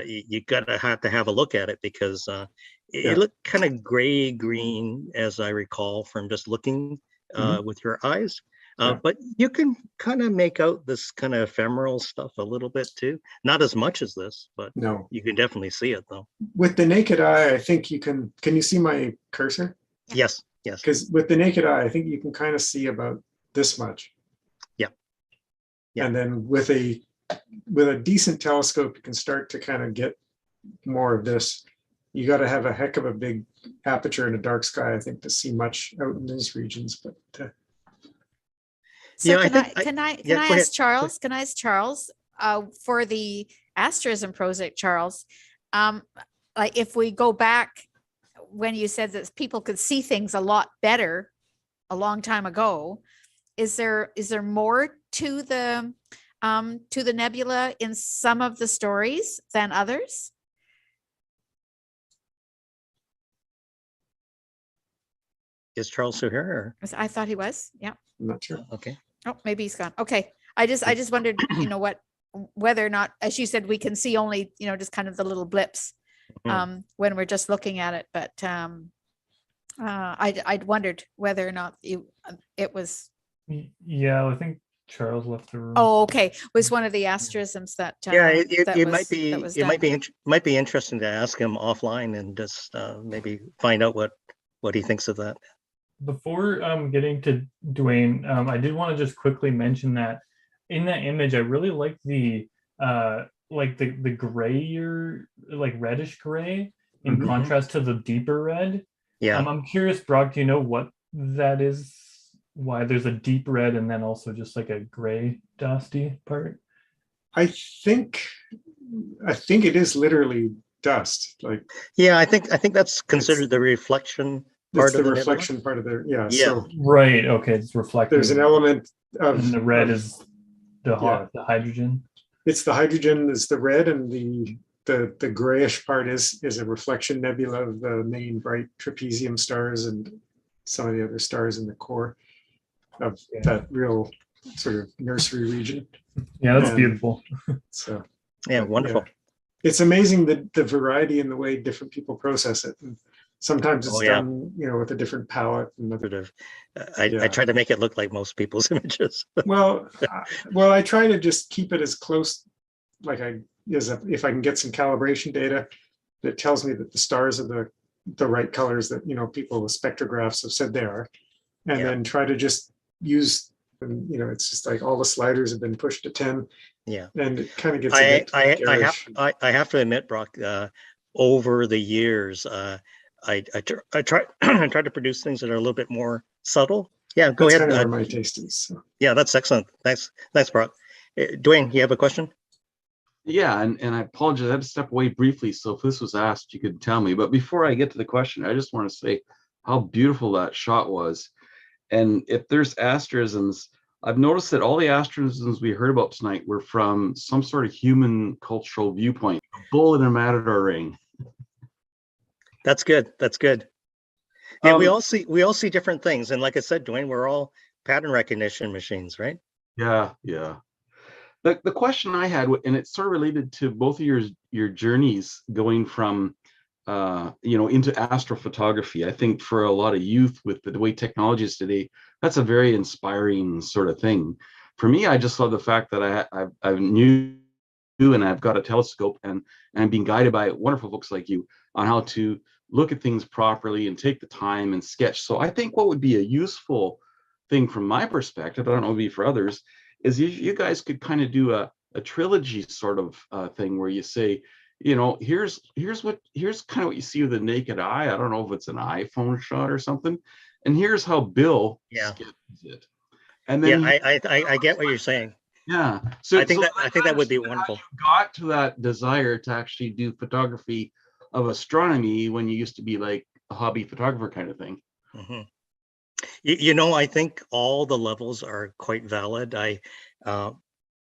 You gotta have to have a look at it, because it looked kind of gray green, as I recall, from just looking with your eyes. But you can kind of make out this kind of ephemeral stuff a little bit too. Not as much as this, but you can definitely see it though. With the naked eye, I think you can you see my cursor? Yes. Because with the naked eye, I think you can kind of see about this much. Yeah. And then with a decent telescope, you can start to kind of get more of this. You got to have a heck of a big aperture in a dark sky, I think, to see much out in these regions. But so can I ask Charles? Can I ask Charles for the Asterism project, Charles? Like, if we go back when you said that people could see things a lot better a long time ago, is there more to the nebula in some of the stories than others? Is Charles still here? Or? I thought he was. Yeah. I'm not sure. Okay. Oh, maybe he's gone. Okay. I just wondered, whether or not, as you said, we can see only, just kind of the little blips when we're just looking at it. But I'd wondered whether or not it was. Yeah, I think Charles left the room. Oh, okay. Was one of the asterisms that. It might be interesting to ask him offline and just maybe find out what he thinks of that. Before getting to Dwayne, I did want to just quickly mention that in that image, I really like the grayer, like reddish gray, in contrast to the deeper red. Yeah. I'm curious, Brock, do you know what that is? Why there's a deep red and then also just like a gray dusty part? I think it is literally dust. Like, yeah, I think that's considered the reflection. That's the reflection part of the So right. Okay, it's reflective. There's an element of, and the red is the hydrogen. It's the hydrogen is the red, and the grayish part is a reflection nebula of the main bright trapezium stars and some of the other stars in the core of that real sort of nursery region. Yeah, that's beautiful. So yeah, wonderful. Yeah. It's amazing the variety in the way different people process it. And sometimes it's done, with a different palette. And I try to make it look like most people's images. well, I try to just keep it as close, if I can get some calibration data that tells me that the stars are the right colors that people with spectrographs have said they are, and then try to just use. It's just like all the sliders have been pushed to 10. Yeah, and it kind of gets. I have to admit, Brock, over the years, I try to produce things that are a little bit more subtle. Yeah, go ahead. That's kind of where my taste is. So. Yeah, that's excellent. Thanks, Brock. Dwayne, you have a question? Yeah, and I apologize. I had to step away briefly, so if this was asked, you could tell me. But before I get to the question, I just want to say how beautiful that shot was. And if there's asterisms, I've noticed that all the asterisms we heard about tonight were from some sort of human cultural viewpoint. A bull in a matador ring. That's good. That's good. And we all see different things. And like I said, Dwayne, we're all pattern recognition machines, right? Yeah. The question I had, and it's sort of related to both of your journeys going from into astrophotography. I think for a lot of youth with the way technology is today, that's a very inspiring sort of thing. for me, I just love the fact that I knew and I've got a telescope, and I'm being guided by wonderful folks like you on how to look at things properly and take the time and sketch. So I think what would be a useful thing from my perspective, I don't know, maybe for others, is you guys could kind of do a trilogy sort of thing where you say, you know, here's kind of what you see with the naked eye. I don't know if it's an iPhone shot or something, and here's how Bill sketches it. And then I get what you're saying. Yeah, so I think that would be wonderful. You got to that desire to actually do photography of astronomy when you used to be like a hobby photographer kind of thing. Mm-hmm. You know, I think all the levels are quite valid. I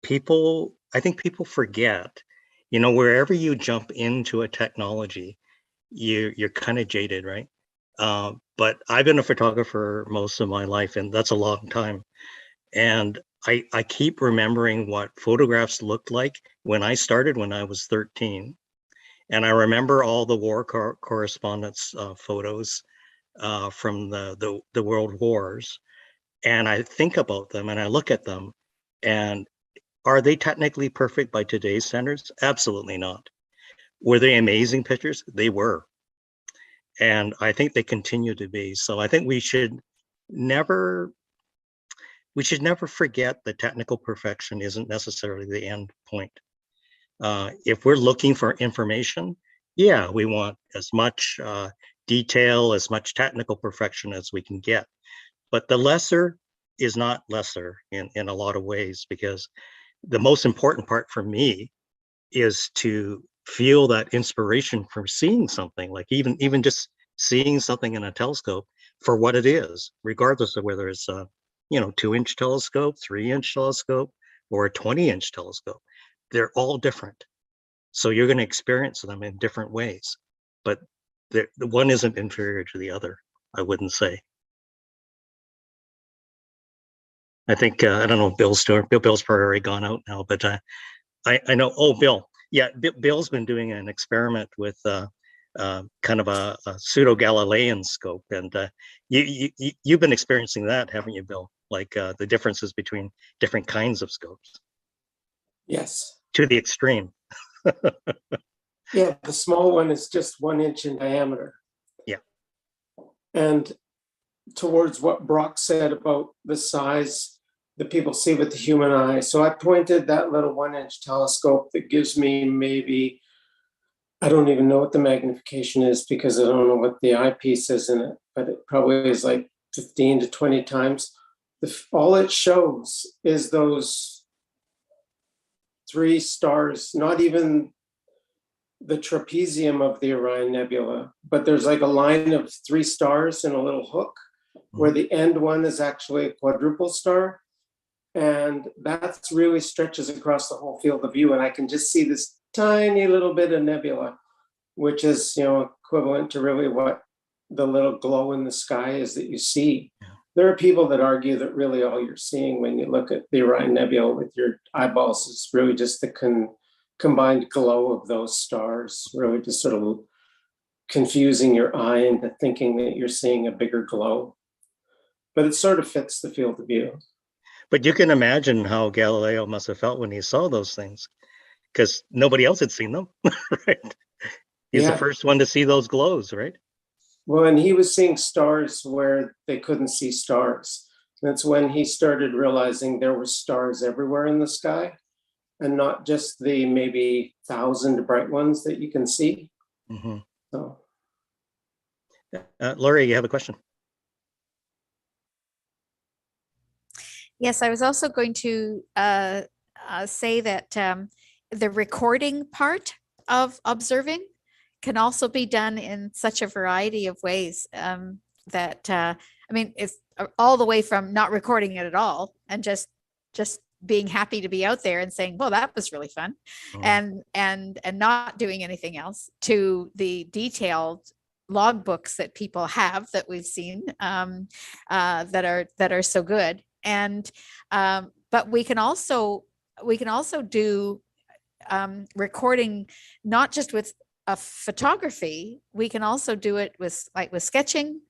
think people forget, you know, wherever you jump into a technology, you're kind of jaded, right? But I've been a photographer most of my life, and that's a long time. And I keep remembering what photographs looked like when I started when I was 13. And I remember all the war correspondence photos from the world wars. And I think about them and I look at them, and are they technically perfect by today's standards? Absolutely not. Were they amazing pictures? They were. And I think they continue to be. So I think we should never forget that technical perfection isn't necessarily the end point. If we're looking for information, yeah, we want as much detail, as much technical perfection as we can get. But the lesser is not lesser in a lot of ways, because the most important part for me is to feel that inspiration from seeing something, like even just seeing something in a telescope for what it is, regardless of whether it's a 2-inch telescope, 3-inch telescope, or a 20-inch telescope. They're all different. So you're going to experience them in different ways, but the one isn't inferior to the other, I wouldn't say. I think, I don't know if Bill's still, Bill's probably already gone out now, but I know, Bill. Yeah, Bill's been doing an experiment with kind of a pseudo-Galilean scope, and you've been experiencing that, haven't you, Bill? Like the differences between different kinds of scopes. Yes. To the extreme. Yeah, the small one is just 1 inch in diameter. Yeah. And towards what Brock said about the size that people see with the human eye. So I pointed that little 1-inch telescope that gives me maybe, I don't even know what the magnification is because I don't know what the eyepiece is in it, but it probably is like 15 to 20 times. All it shows is those 3 stars, not even the trapezium of the Orion Nebula, but there's like a line of 3 stars in a little hook where the end one is actually a quadruple star. And that really stretches across the whole field of view. And I can just see this tiny little bit of nebula, which is, equivalent to really what the little glow in the sky is that you see. Yeah. There are people that argue that really all you're seeing when you look at the Orion Nebula with your eyeballs is really just the combined glow of those stars, really just sort of confusing your eye into thinking that you're seeing a bigger glow. But it sort of fits the field of view. But you can imagine how Galileo must have felt when he saw those things, because nobody else had seen them, right? He's the first one to see those glows, right? Well, and he was seeing stars where they couldn't see stars. That's when he started realizing there were stars everywhere in the sky, and not just the maybe 1,000 bright ones that you can see. Mm-hmm. So, Laurie, you have a question? Yes, I was also going to say that the recording part of observing can also be done in such a variety of ways that, I mean, it's all the way from not recording it at all and just being happy to be out there and saying, well, that was really fun, and not doing anything else, to the detailed logbooks that people have that we've seen that are so good. And but we can also do recording, not just with a photography. We can also do it with sketching,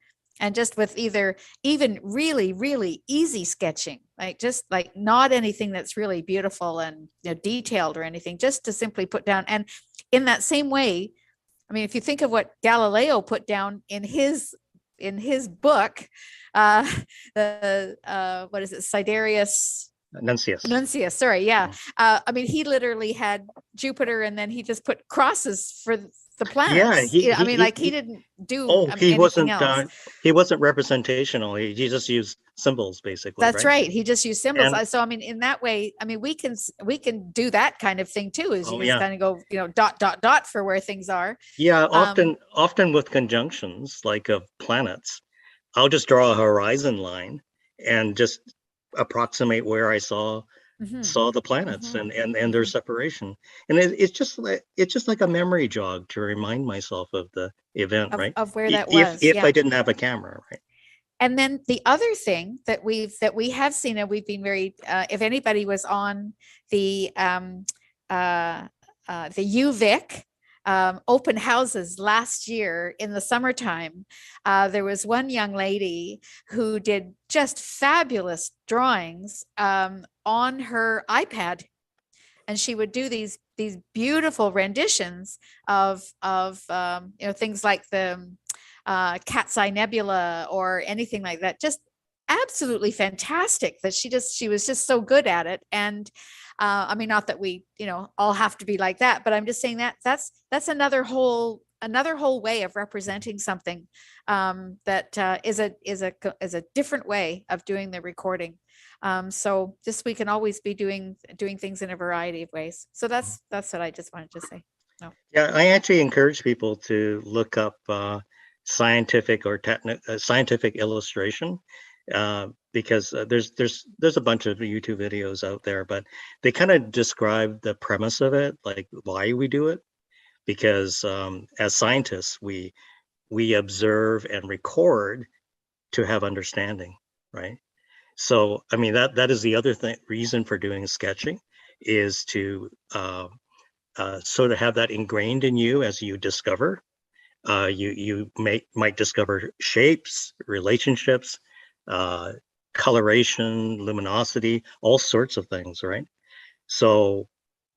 and just with even really, really easy sketching, like just like not anything that's really beautiful and detailed or anything, just to simply put down. And in that same way, I mean, if you think of what Galileo put down in his book, what is it, Sidereus Nuncius, sorry, yeah. I mean, he literally had Jupiter, and then he just put crosses for the planets. Yeah, he didn't do he wasn't else. He wasn't representational. He just used symbols, basically. That's right. He just used symbols. And, so I mean, in that way, I mean, we can do that kind of thing too, is you just yeah. kind of go, dot, dot, dot for where things are. Yeah, often with conjunctions like of planets, I'll just draw a horizon line and just approximate where I saw the planets and their separation, and it's just like a memory jog to remind myself of the event, right? Of where that was. If I didn't have a camera, right? And then the other thing that we have seen, and we've been very, if anybody was on the UVic open houses last year in the summertime, there was one young lady who did just fabulous drawings on her iPad, and she would do these beautiful renditions of things like the Cat's Eye Nebula or anything like that. Just absolutely fantastic that she was just so good at it. And I mean, not that we all have to be like that, but I'm just saying that that's another whole way of representing something that is a different way of doing the recording. So just we can always be doing things in a variety of ways. So that's what I just wanted to say. No. Yeah, I actually encourage people to look up scientific or scientific illustration, because there's a bunch of YouTube videos out there, but they kind of describe the premise of it, like why we do it. Because as scientists, we observe and record to have understanding, right? So, I mean, that is the other reason for doing sketching, is to sort of have that ingrained in you as you discover. You might discover shapes, relationships, coloration, luminosity, all sorts of things, right? So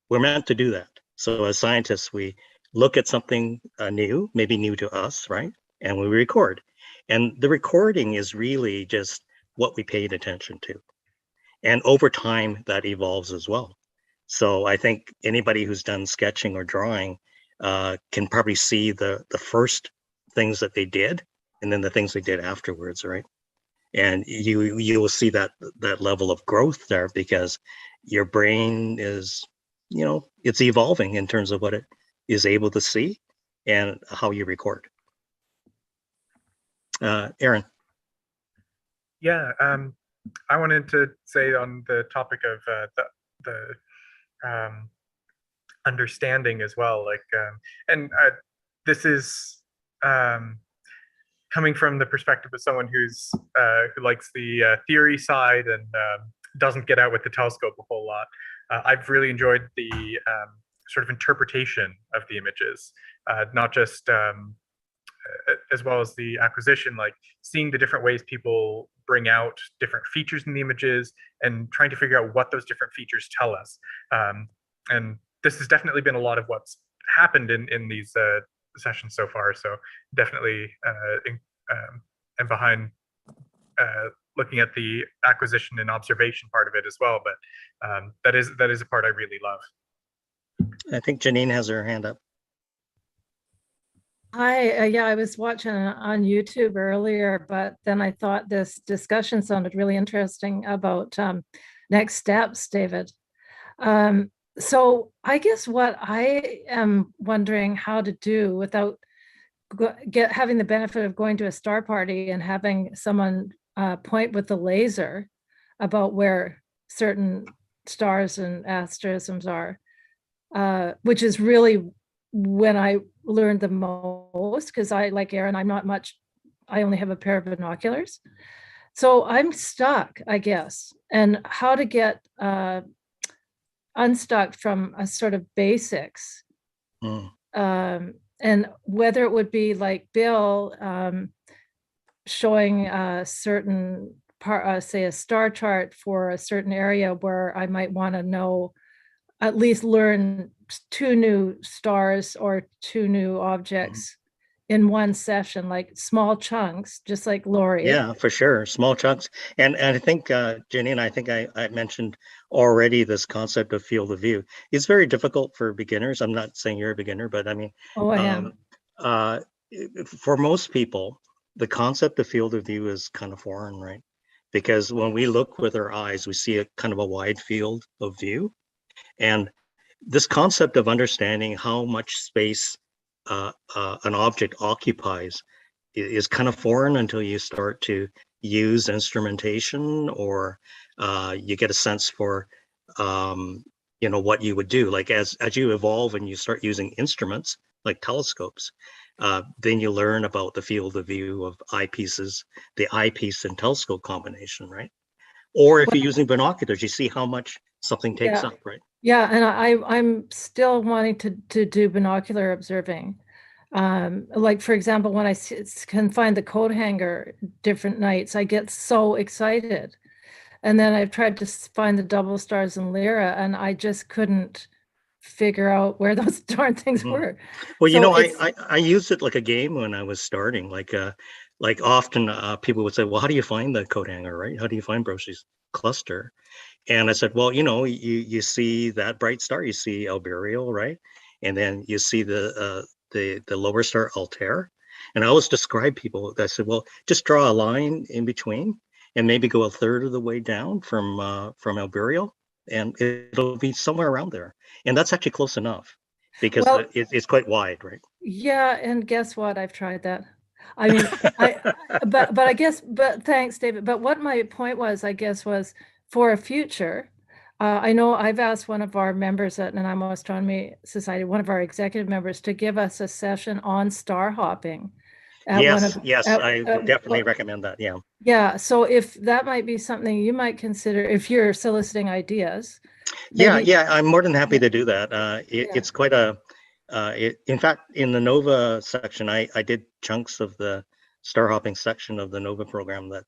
we're meant to do that. So as scientists, we look at something new, maybe new to us, right? And we record. And the recording is really just what we paid attention to. And over time, that evolves as well. So I think anybody who's done sketching or drawing can probably see the first things that they did, and then the things they did afterwards, right? And you will see that level of growth there, because your brain is, it's evolving in terms of what it is able to see and how you record. Aaron. Yeah, I wanted to say on the topic of the understanding as well, like, and this is coming from the perspective of someone who likes the theory side and doesn't get out with the telescope a whole lot. I've really enjoyed the sort of interpretation of the images, not just as well as the acquisition, like seeing the different ways people bring out different features in the images and trying to figure out what those different features tell us. And this has definitely been a lot of what's happened in these sessions so far. So definitely and behind looking at the acquisition and observation part of it as well. But that is a part I really love. I think Janine has her hand up. Hi, yeah, I was watching on YouTube earlier, but then I thought this discussion sounded really interesting about next steps, David. So I guess what I am wondering how to do without having the benefit of going to a star party and having someone point with the laser about where certain stars and asterisms are, which is really when I learned the most, because I, like Aaron, I'm not much, I only have a pair of binoculars. So I'm stuck, I guess, and how to get unstuck from a sort of basics. And whether it would be like Bill, showing a certain part, say a star chart for a certain area where I might want to know, at least learn 2 new stars or 2 new objects in one session, like small chunks, just like Lori. Yeah, for sure. Small chunks. And I think, Jenny, and I think I mentioned already this concept of field of view. It's very difficult for beginners. I'm not saying you're a beginner, but I mean, Oh, I am. For most people, the concept of field of view is kind of foreign, right? Because when we look with our eyes, we see a kind of a wide field of view. And this concept of understanding how much space an object occupies is kind of foreign until you start to use instrumentation, or you get a sense for what you would do. Like as you evolve and you start using instruments like telescopes, then you learn about the field of view of eyepieces, the eyepiece and telescope combination, right? Or if you're using binoculars, you see how much something takes up, right? Yeah, and I'm still wanting to do binocular observing. Like for example, when I can find the coat hanger different nights, I get so excited. And then I've tried to find the double stars in Lyra, and I just couldn't figure out where those darn things were. Well, So I used it like a game when I was starting. Like often people would say, well, how do you find the coat hanger, right? How do you find Brocchi's cluster? And I said, well, you see that bright star, you see Albireo, right? And then you see the lower star Altair. And I always describe people that said, well, just draw a line in between and maybe go a third of the way down from Albireo, and it'll be somewhere around there. And that's actually close enough because it's quite wide, right? Yeah, and guess what? I've tried that. I mean, but thanks, David. But what my point was, I guess, was for a future, I know I've asked one of our members at Nanaimo Astronomy Society, one of our executive members, to give us a session on star hopping. Yes, I would definitely recommend that. Yeah. Yeah. So if that might be something you might consider, if you're soliciting ideas. Yeah, I'm more than happy to do that. It's quite a. In fact, in the NOVA section, I did chunks of the star hopping section of the NOVA program that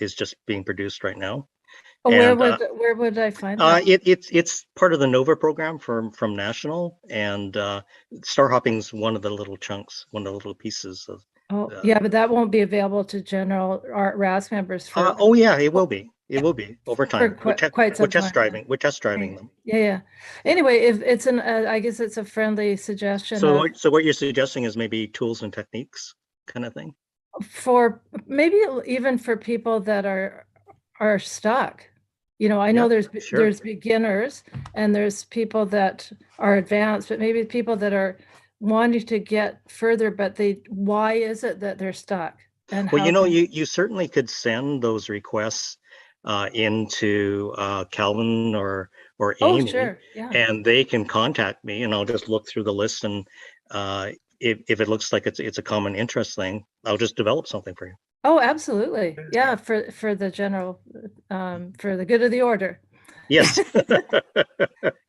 is just being produced right now. Oh, where would I find that? It's part of the NOVA program from National, and star hopping's one of the little chunks, one of the little pieces of. Oh, yeah, but that won't be available to general RASC members. Oh yeah, it will be. It will be over time. We're test driving them. Yeah. Anyway, if it's I guess it's a friendly suggestion. So what you're suggesting is maybe tools and techniques kind of thing. For maybe even for people that are stuck. I know there's beginners and there's people that are advanced, but maybe people that are wanting to get further, but why is it that they're stuck? And well, you certainly could send those requests into Calvin or Amy, sure. Yeah. And they can contact me, and I'll just look through the list, and if it looks like it's a common interest thing, I'll just develop something for you. Oh, absolutely. Yeah, for the general, for the good of the order. Yes.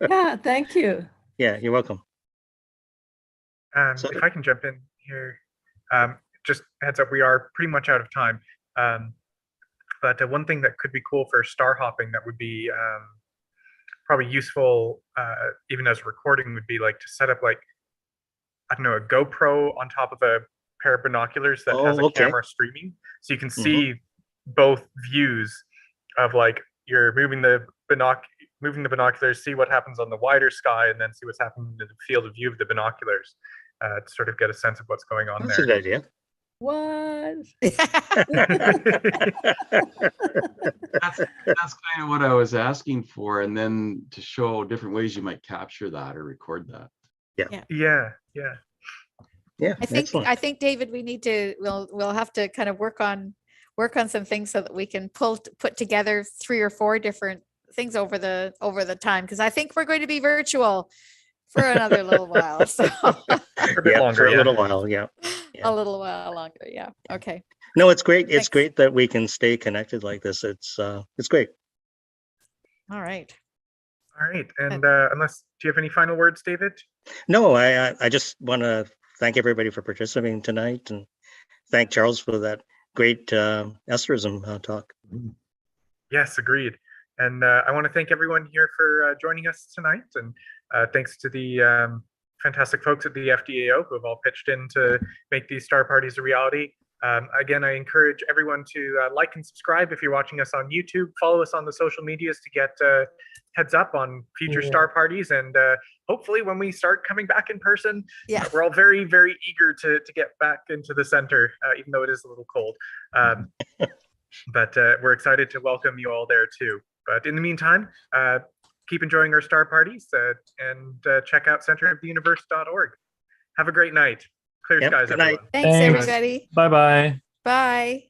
Yeah, thank you. Yeah, you're welcome. If I can jump in here, just heads up, we are pretty much out of time. But one thing that could be cool for star hopping that would be probably useful, even as a recording, would be like to set up like, I don't know, a GoPro on top of a pair of binoculars that has a camera streaming, so you can see both views of like you're moving the binoculars, see what happens on the wider sky, and then see what's happening in the field of view of the binoculars, to sort of get a sense of what's going on. That's there. a good idea. What? That's kind of what I was asking for, and then to show different ways you might capture that or record that. Yeah. I think David, we need to we'll have to kind of work on some things so that we can put together 3 or 4 different things over the time, because I think we're going to be virtual for another little while. So a bit longer, for a little while, yeah. A little while longer, yeah. Okay. No, it's great. Thanks. It's great that we can stay connected like this. It's great. All right. And unless, do you have any final words, David? No, I just want to thank everybody for participating tonight, and thank Charles for that great asterism talk. Yes, agreed. And I want to thank everyone here for joining us tonight. And thanks to the fantastic folks at the FDAO who have all pitched in to make these star parties a reality. Again, I encourage everyone to like and subscribe if you're watching us on YouTube. Follow us on the social medias to get heads up on future star parties. And hopefully when we start coming back in person, we're all very, very eager to get back into the center, even though it is a little cold. But we're excited to welcome you all there too. But in the meantime, keep enjoying our star parties and check out centeroftheuniverse.org. Have a great night. Clear skies, everyone. Thanks, everybody. Bye-bye. Bye.